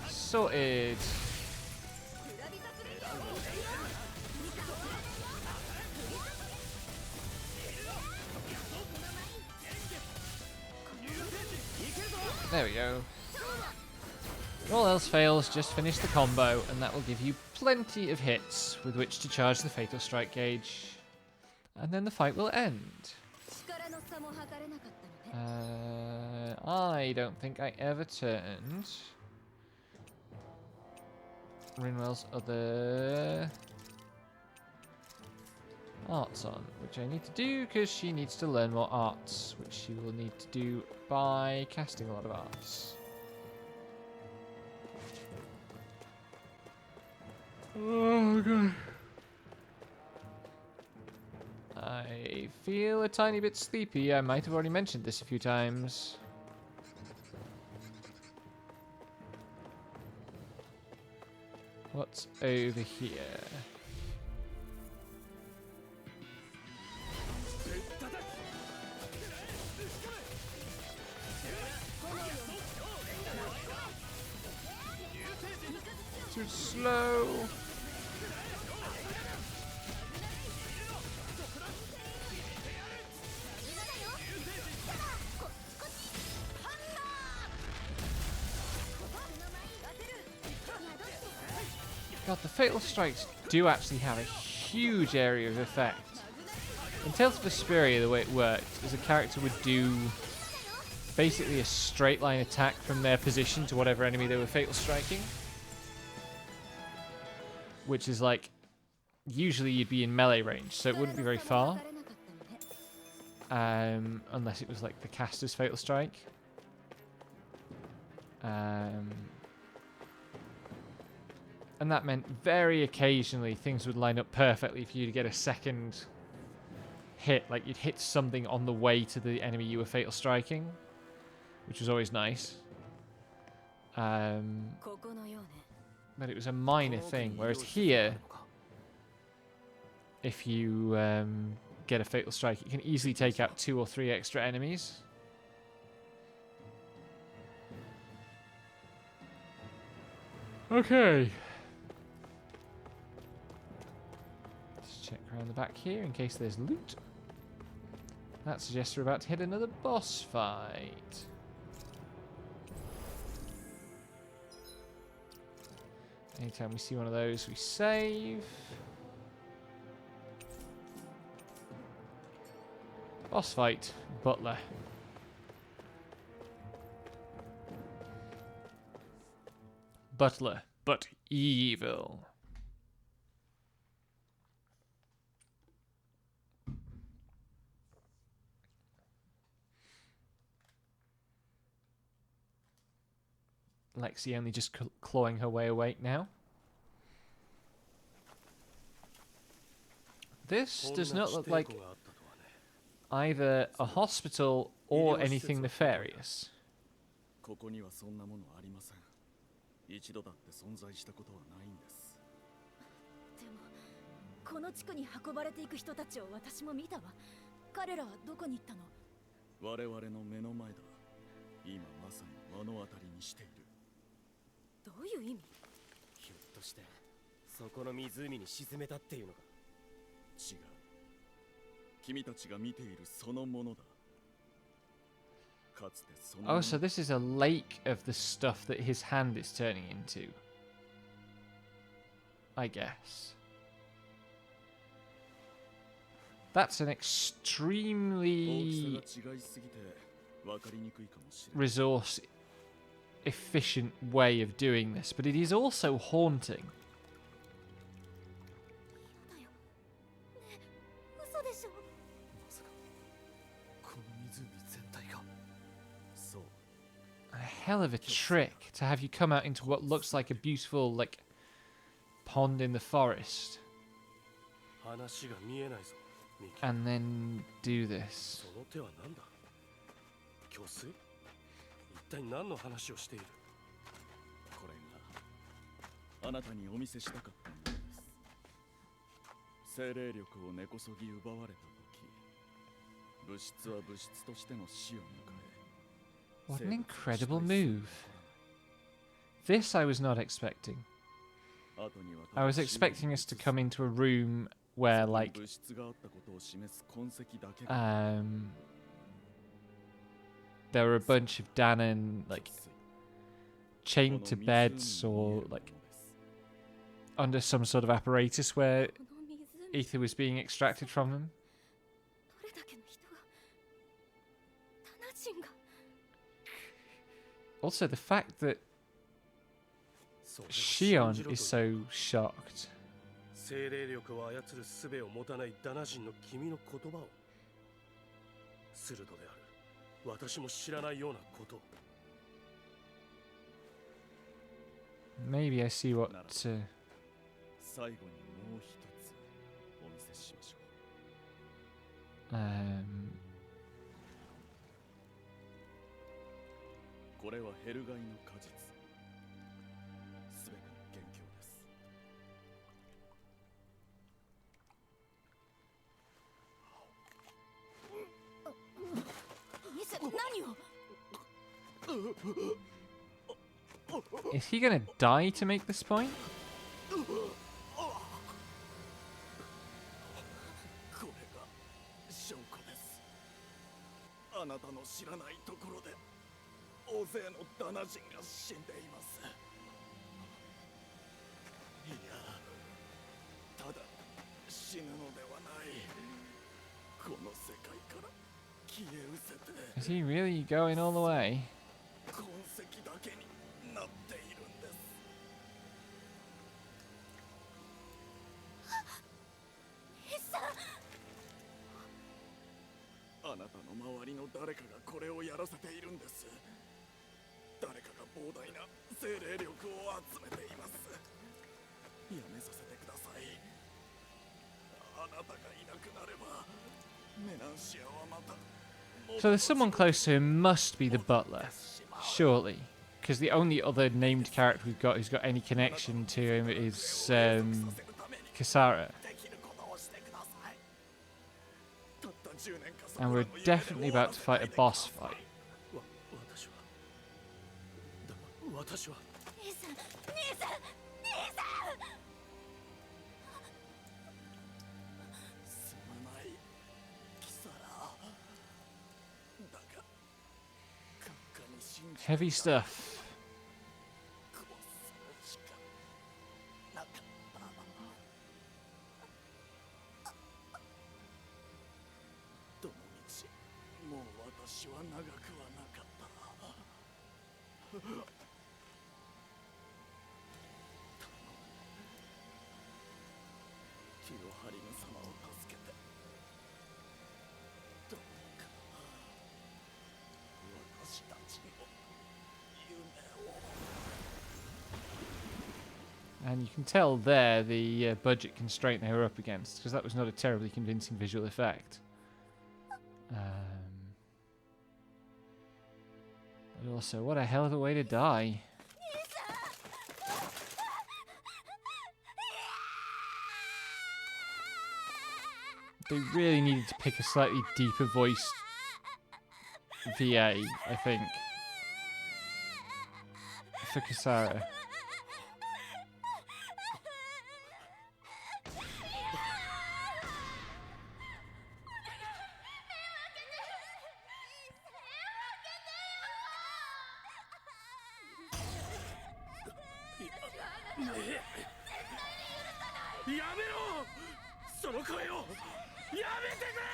Sorted. There we go. If all else fails, just finish the combo, and that will give you plenty of hits with which to charge the Fatal Strike gauge. And then the fight will end. I don't think I ever turned Rinwell's other arts on, which I need to do because she needs to learn more arts, which she will need to do by casting a lot of arts. Oh, God. I feel a tiny bit sleepy. I might have already mentioned this a few times. What's over here? Too slow. God, the Fatal Strikes do actually have a huge area of effect. In Tales of Vesperia, the way it worked is a character would do basically a straight line attack from their position to whatever enemy they were Fatal Striking. Which is like, usually you'd be in melee range, so it wouldn't be very far. Unless it was like the caster's Fatal Strike. And that meant very occasionally things would line up perfectly for you to get a second hit. Like you'd hit something on the way to the enemy you were Fatal Striking, which was always nice. But it was a minor thing. Whereas here, if you get a Fatal Strike, you can easily take out 2 or 3 extra enemies. Okay. Check around the back here in case there's loot. That suggests we're about to hit another boss fight. Anytime we see one of those, we save. Boss fight, Butler. Butler, but evil. Lexi only just clawing her way awake now. This does not look like either a hospital or anything nefarious. ここにはそんなものありません。一度だって存在したことはないんです。でもこの地区に運ばれていく人たちを私も見たわ。彼らはどこに行ったの？我々の目の前だ。今まさに目の当たりにしている。どういう意味？ひょっとしてそこの湖に沈めたっていうのか。違う。君たちが見ているそのものだ。 Oh, so this is a lake of the stuff that his hand is turning into. I guess. That's an extremely resource efficient way of doing this, but it is also haunting. A hell of a trick to have you come out into what looks like a beautiful, like, pond in the forest. And then do this. What an incredible move. This I was not expecting. I was expecting us to come into a room where, like, there were a bunch of Danon, like, chained to beds or, like, under some sort of apparatus where ether was being extracted from them. Also, the fact that Shion is so shocked. 精霊力を操る術を持たないダナ人の君の言葉を。鋭である私も知らないようなことを。 Maybe I see what. 最後にもう一つお見せしましょう。これはヘルガイの果実。すべての元凶です。Is he gonna die to make this point? これが証拠です。あなたの知らないところで大勢のダナ人が死んでいます。いや、ただ死ぬのではない。この世界から消え失せて。 Is he really going all the way? 痕跡だけになっているんです。あなたの周りの誰かがこれをやらせているんです。誰かが膨大な精霊力を集めています。やめさせてください。あなたがいなくなればメナンシアはまた。 So there's someone close to him. Must be the butler, surely, because the only other named character we've got who's got any connection to him is Kisara. And we're definitely about to fight a boss fight. 私は姉さん姉さん姉さん。すまないキサラ。だが閣下に信じ Heavy stuff. こうするしかなかった。どの道もう私は長くはなかった。ティオハリム様を助けて。どうか私たちの夢を。 And you can tell there the budget constraint they were up against, because that was not a terribly convincing visual effect. But also, what a hell of a way to die. They really needed to pick a slightly deeper voiced VA, I think, for Kisara.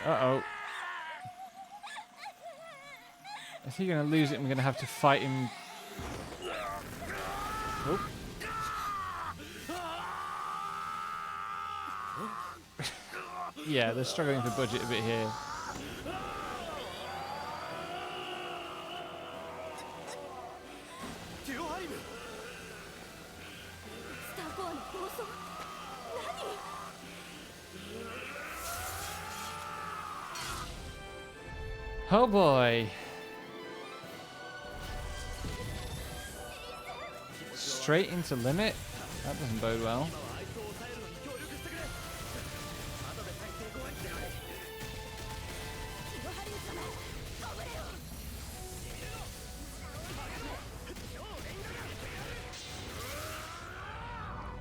Uh-oh. Is he going to lose it and we're going to have to fight him? Oh. Yeah, they're struggling for budget a bit here. Oh boy. Straight into limit? That doesn't bode well.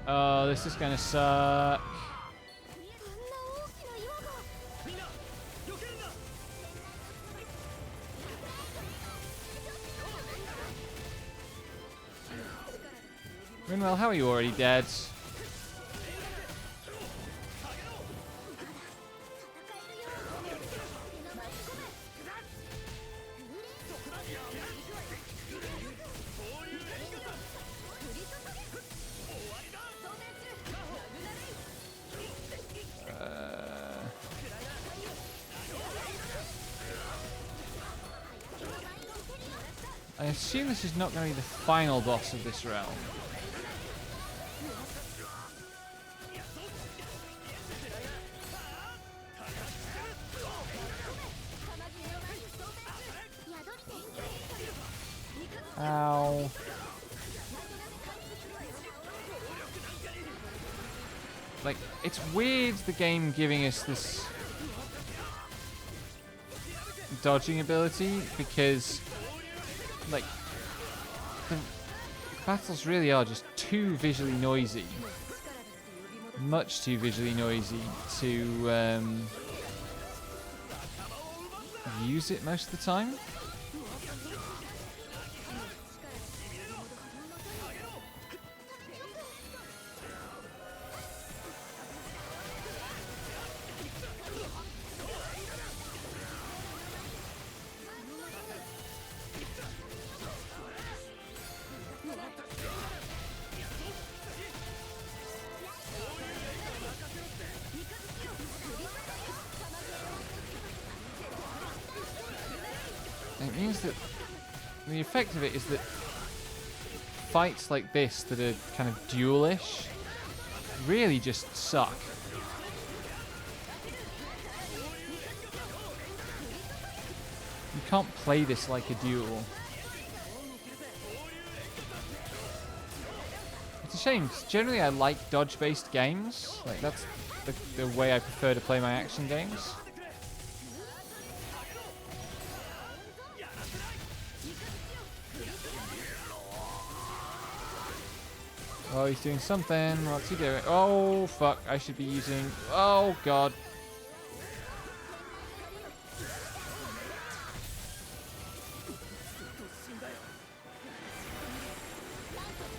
Oh, this is gonna suck. Rinwell, how are you already dead? I assume this is not going to be the final boss of this realm. Ow. Like, it's weird the game giving us this dodging ability, because like the battles really are just too visually noisy, much too visually noisy to use it most of the time. It means that the effect of it is that fights like this that are kind of duelish really just suck. You can't play this like a duel. It's a shame, 'cause generally I like dodge-based games. Like, that's the way I prefer to play my action games. Oh, he's doing something. What's he doing? Oh, fuck. I should be using... Oh, God.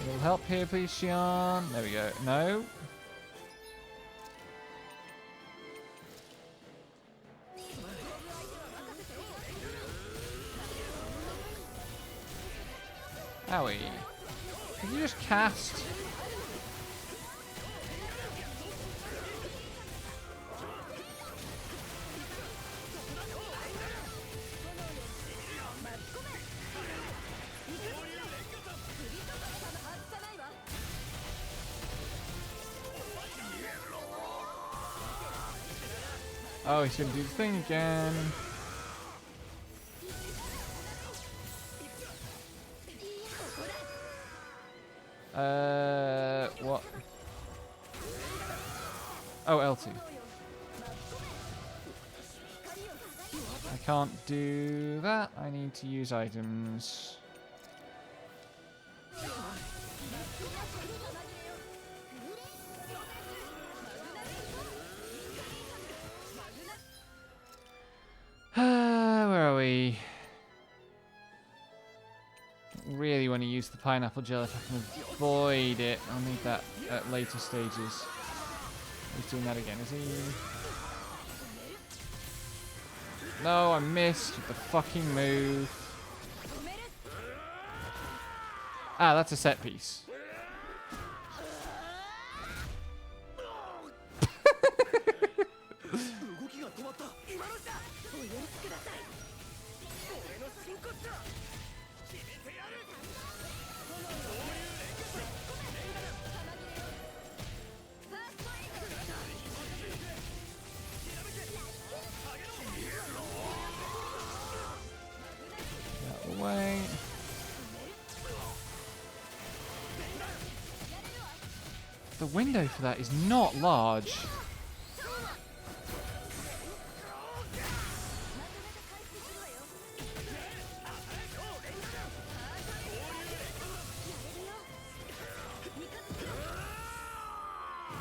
A little help here, please, Xion. There we go. No. Owie. Did you just cast? Oh, he's gonna do the thing again. What? Oh, L2. I can't do that. I need to use items. Where are we? Really want to use the pineapple gel if I can avoid it. I'll need that at later stages. He's doing that again, is he? No, I missed with the fucking move. Ah, that's a set piece. Way. The window for that is not large.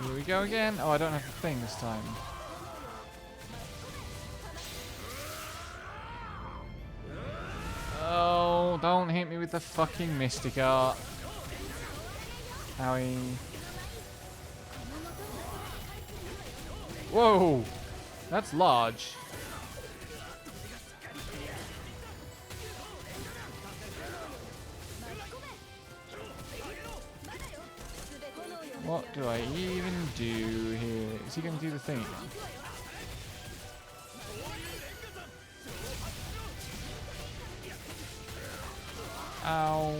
Here we go again. Oh, I don't have the thing this time. Oh, don't hit me with the fucking Mystic Art. Howie. Whoa! That's large. What do I even do here? Is he going to do the thing? Ow.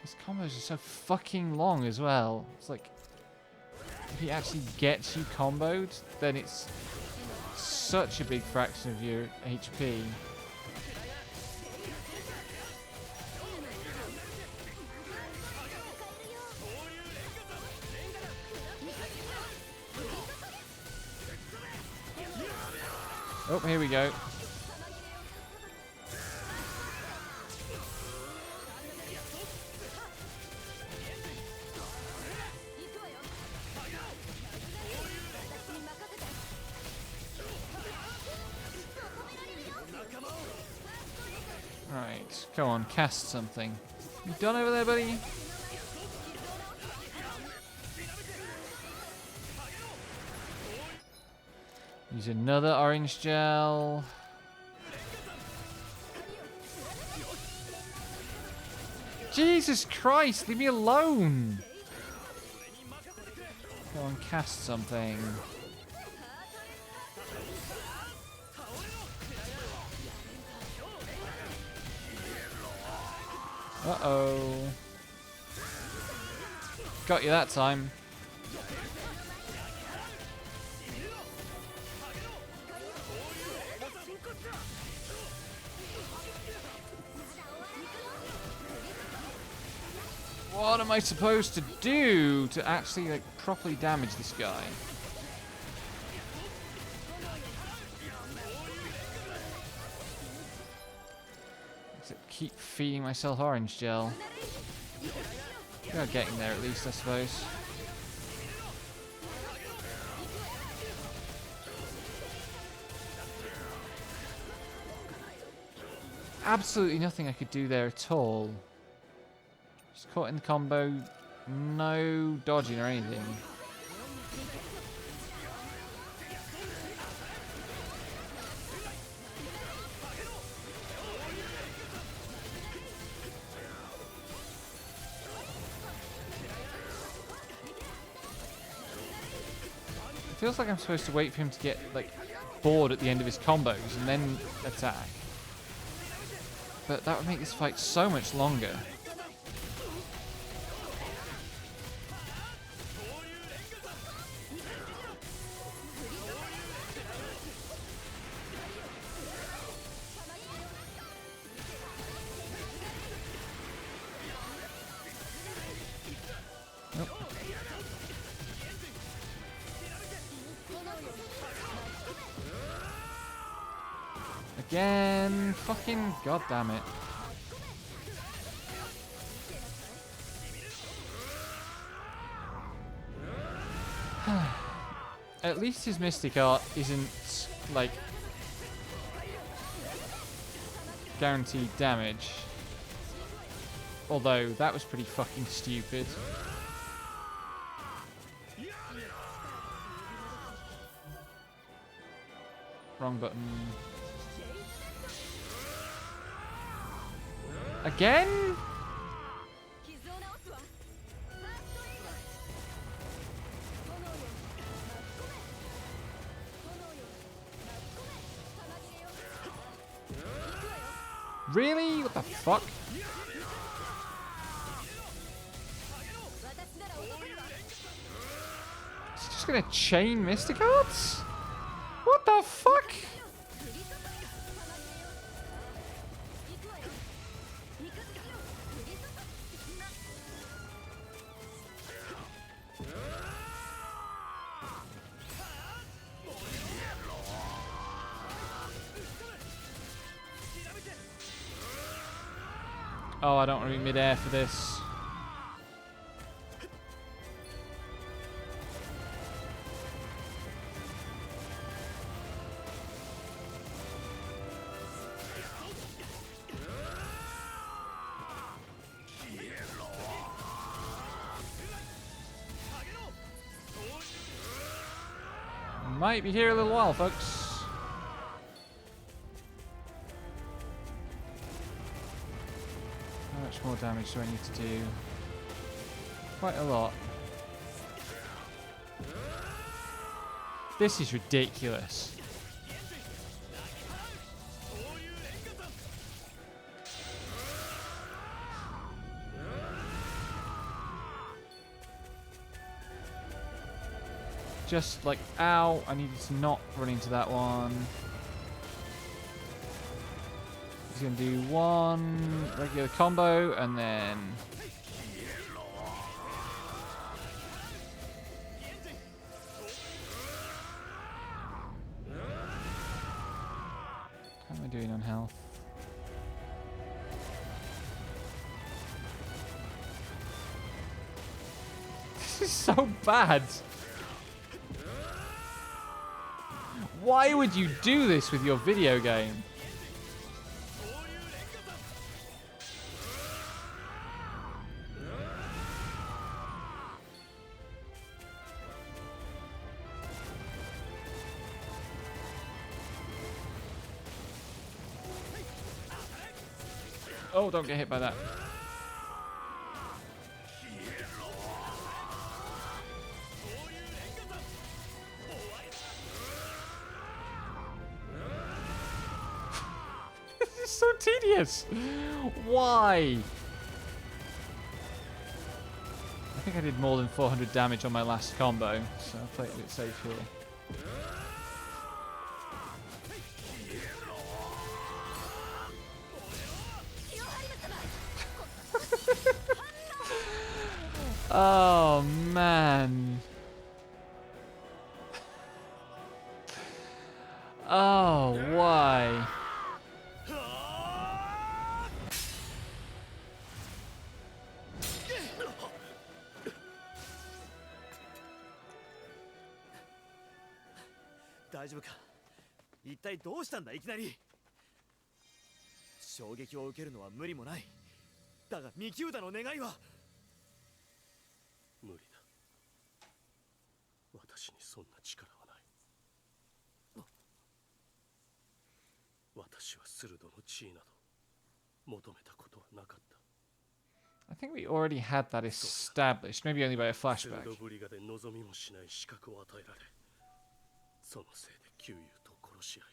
His combos are so fucking long as well. It's like, if he actually gets you comboed, then it's such a big fraction of your HP. Oh, here we go. Right, come on, cast something. You done over there, buddy? Use another orange gel. Jesus Christ, leave me alone! Go on, cast something. Uh-oh. Got you that time. What am I supposed to do to actually, like, properly damage this guy? Except keep feeding myself orange gel. We are getting there at least, I suppose. Absolutely nothing I could do there at all. Just caught in the combo, no dodging or anything. It feels like I'm supposed to wait for him to get, like, bored at the end of his combos and then attack. But that would make this fight so much longer. Nope. Again, fucking goddamn it. At least his Mystic Art isn't, like, guaranteed damage. Although, that was pretty fucking stupid. Wrong button. Again? Really? What the fuck? He's just gonna chain Mystic Arts? What the fuck? Oh, I don't want to be mid-air for this. Might be here a little while, folks. How much more damage do I need to do? Quite a lot. This is ridiculous. just like, ow, I needed to not run into that one. He's going to do one regular combo and then... How am I doing on health? This is so bad. Why would you do this with your video game? Oh, don't get hit by that. This is so tedious. Why? I think I did more than 400 damage on my last combo, so I'll play it a bit safe here. Oh, man. Oh, why?一体どうしたんだいきなり。衝撃を受けるのは無理もない。だがミキューダの願いは無理だ。私にそんな力はない。私はスルドの地位など求めたことはなかった。I think we already had that established, maybe only by a スル flashback. ドブリガで望みもしない資格を与えられ、そのせいで旧友と殺し合い、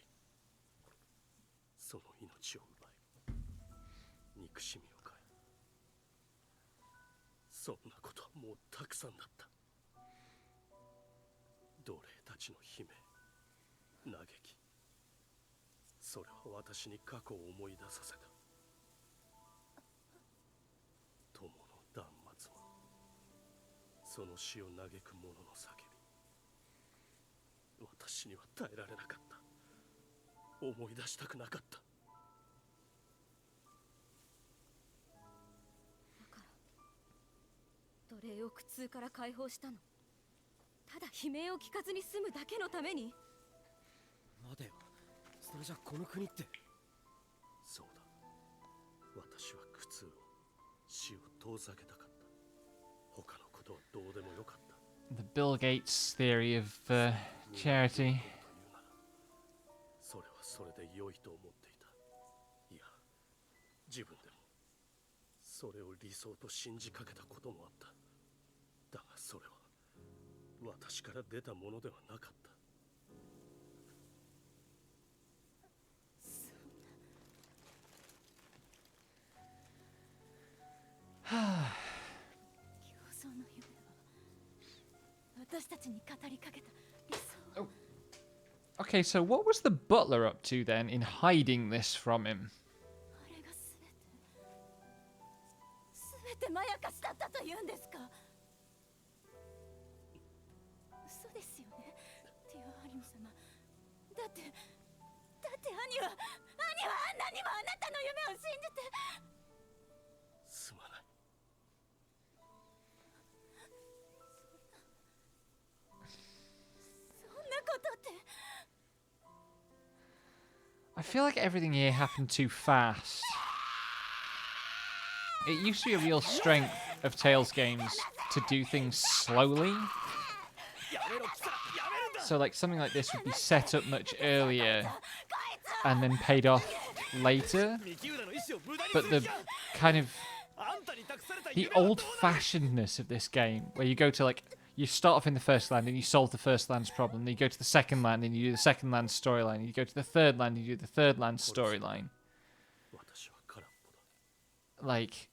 その命を奪い、憎しみを買い、そんなことはもうたくさんだった。奴隷たちの悲鳴、嘆き、それは私に過去を思い出させた。友の断末魔、その死を嘆く者の叫び、私には耐えられなかった。思い出したくなかった。だから奴隷を苦痛から解放したの。ただ悲鳴を聞かずに済むだけのために。待てよ、それじゃこの国って。そうだ、私は苦痛を、死を遠ざけたかった。他のことはどうでもよかった。The Bill Gates theory of charity. それはそれで良いと思っていた。いや、自分でもそれを理想と信じかけたこともあった。だがそれは私から出たものではなかった。競争の夢は私たちに語りかけた理想。Okay, so what was the butler up to then in hiding this from him? あれが全てまやかしだったと言うんですか。嘘ですよね、ティオハリム様。だって兄はあんなにもあなたの夢を信じて。すまない。そんなことって。I feel like everything here happened too fast. It used to be a real strength of Tales games to do things slowly. So like something like this would be set up much earlier and then paid off later. But the kind of the old-fashionedness of this game, where you go to like, you start off in the first land and you solve the first land's problem. Then you go to the second land and you do the second land's storyline. And you go to the third land and you do the third land's storyline. Like,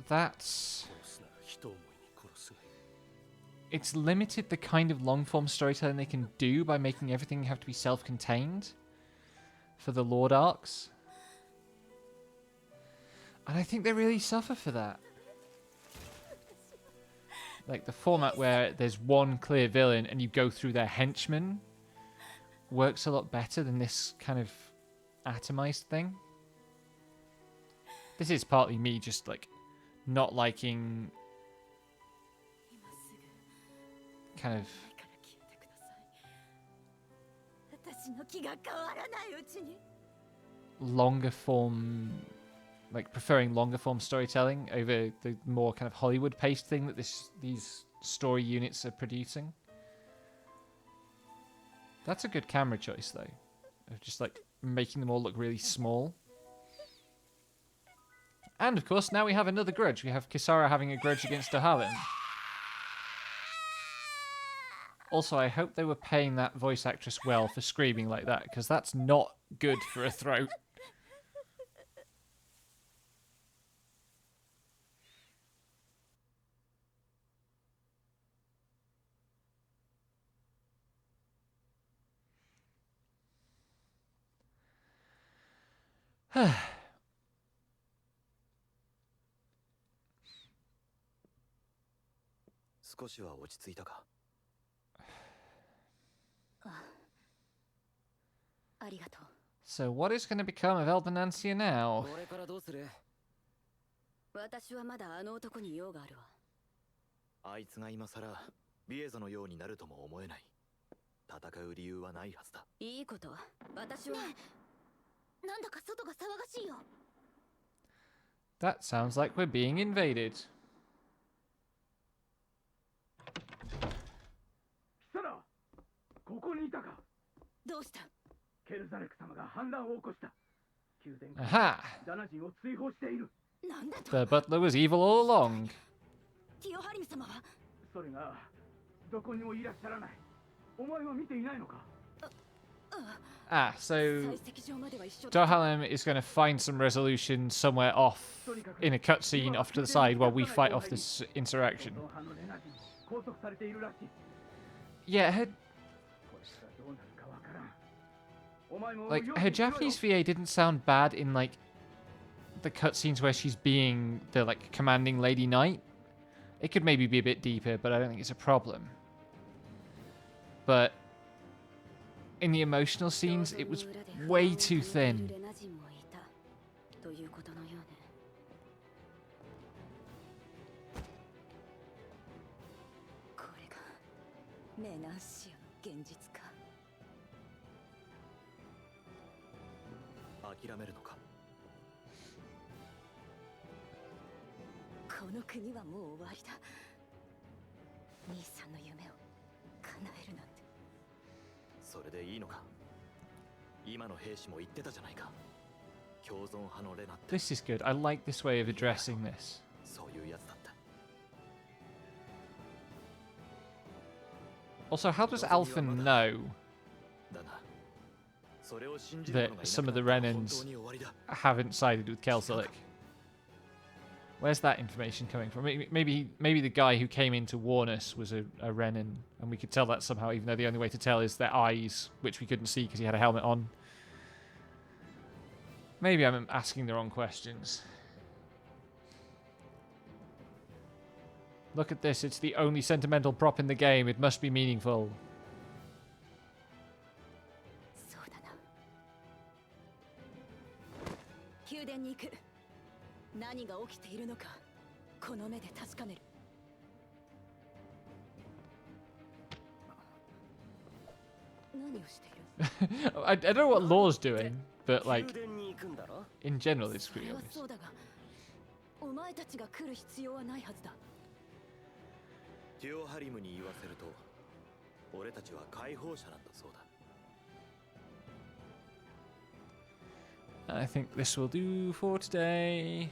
that's... 殺すなら人思いに殺すがいい。 It's limited the kind of long-form storytelling they can do by making everything have to be self-contained for the Lord arcs. And I think they really suffer for that. Like, the format where there's one clear villain and you go through their henchmen works a lot better than this kind of atomized thing. This is partly me just, like, not liking kind of 私の気が変わらないうちに longer form, like preferring longer form storytelling over the more kind of Hollywood paced thing that these story units are producing. That's a good camera choice though, of just like making them all look really small. And of course now we have another grudge. We have Kisara having a grudge against Dahalin. Also, I hope they were paying that voice actress well for screaming like that, because that's not good for a throat. 少しは落ち着いたか。ありがとう。 So what is going to become of Eldenancia now? これからどうする？私はまだあの男に用があるわ。あいつが今さらビエゾのようになるとも思えない。戦う理由はないはずだ。いいこと。私は。なんだか外が騒がしいよ。 That sounds like we're being invaded. キサラ、ここにいたか。どうした？ケルザレク様が反乱を起こした。宮殿 Aha! ダナ人を追放している。なんだと？ The butler was evil all along. ティオハリム様は？それがどこにもいらっしゃらない。お前は見ていないのか。 Ah, so 採石場までは一緒だ。 Darhalem is going to find some resolution somewhere off in a cutscene off to the side while we fight off this insurrection. その派のレナ人拘束されているらしい。 Yeah, これからどうなるかわからん。お前も like よ her くしろよ。 Japanese VA didn't sound bad in like the cutscenes where she's being the like commanding lady knight. It could maybe be a bit deeper, but I don't think it's a problem. But in the emotional scenes, it was way too thin. レナ人もいたということのようね。これがメナンシアの現実か。諦めるのか。この国はもう終わりだ。兄さんの夢を叶えるなんて。それでいいのか。今の兵士も言ってたじゃないか。共存派のレナって This is good. I like this way of addressing this. そういうやつだった。 Also, how does Alphen know だが、それを信じる that 者がいなく some な of っ the たら本 Renans 当に終わりだ。 haven't sided with Kelsulik? Where's that information coming from? Maybe the guy who came in to warn us was a Renan, and we could tell that somehow, even though the only way to tell is their eyes, which we couldn't see because he had a helmet on. Maybe I'm asking the wrong questions. Look at this, it's the only sentimental prop in the game. It must be meaningful. そうだな。宮殿に行く。何が起きているのかこの目で確かめる。何をしている？ I don't know what Law's doing, but like, 宮殿に行くんだろ。 in general it's それ pretty は obvious. そうだが、お前たちが来る必要はないはずだ。ティオハリムに言わせると、俺たちは解放者なんだそうだ。 I think this will do for today.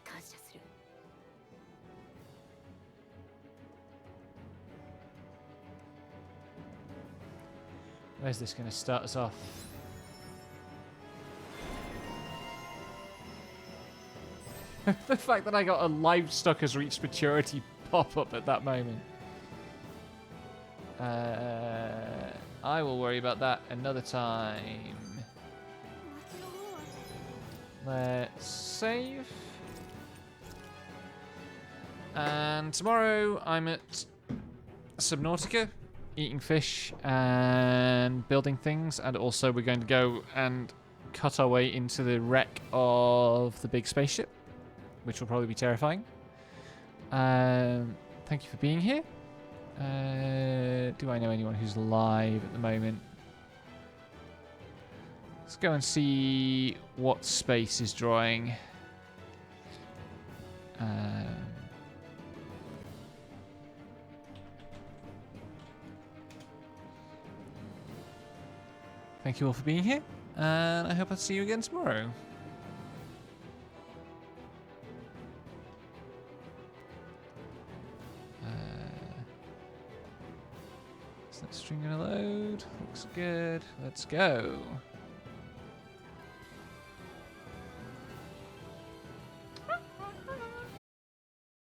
感謝する。 Where's this going to start us off? The fact that I got a livestock has reached maturity pop up at that moment. I will worry about that another time. Let's save. And tomorrow I'm at Subnautica, eating fish and building things, and also we're going to go and cut our way into the wreck of the big spaceship, which will probably be terrifying. Thank you for being here. Do I know anyone who's live at the moment? Let's go and see what space is drawing. Thank you all for being here, and I hope I'll see you again tomorrow. Is that string gonna load? Looks good. Let's go.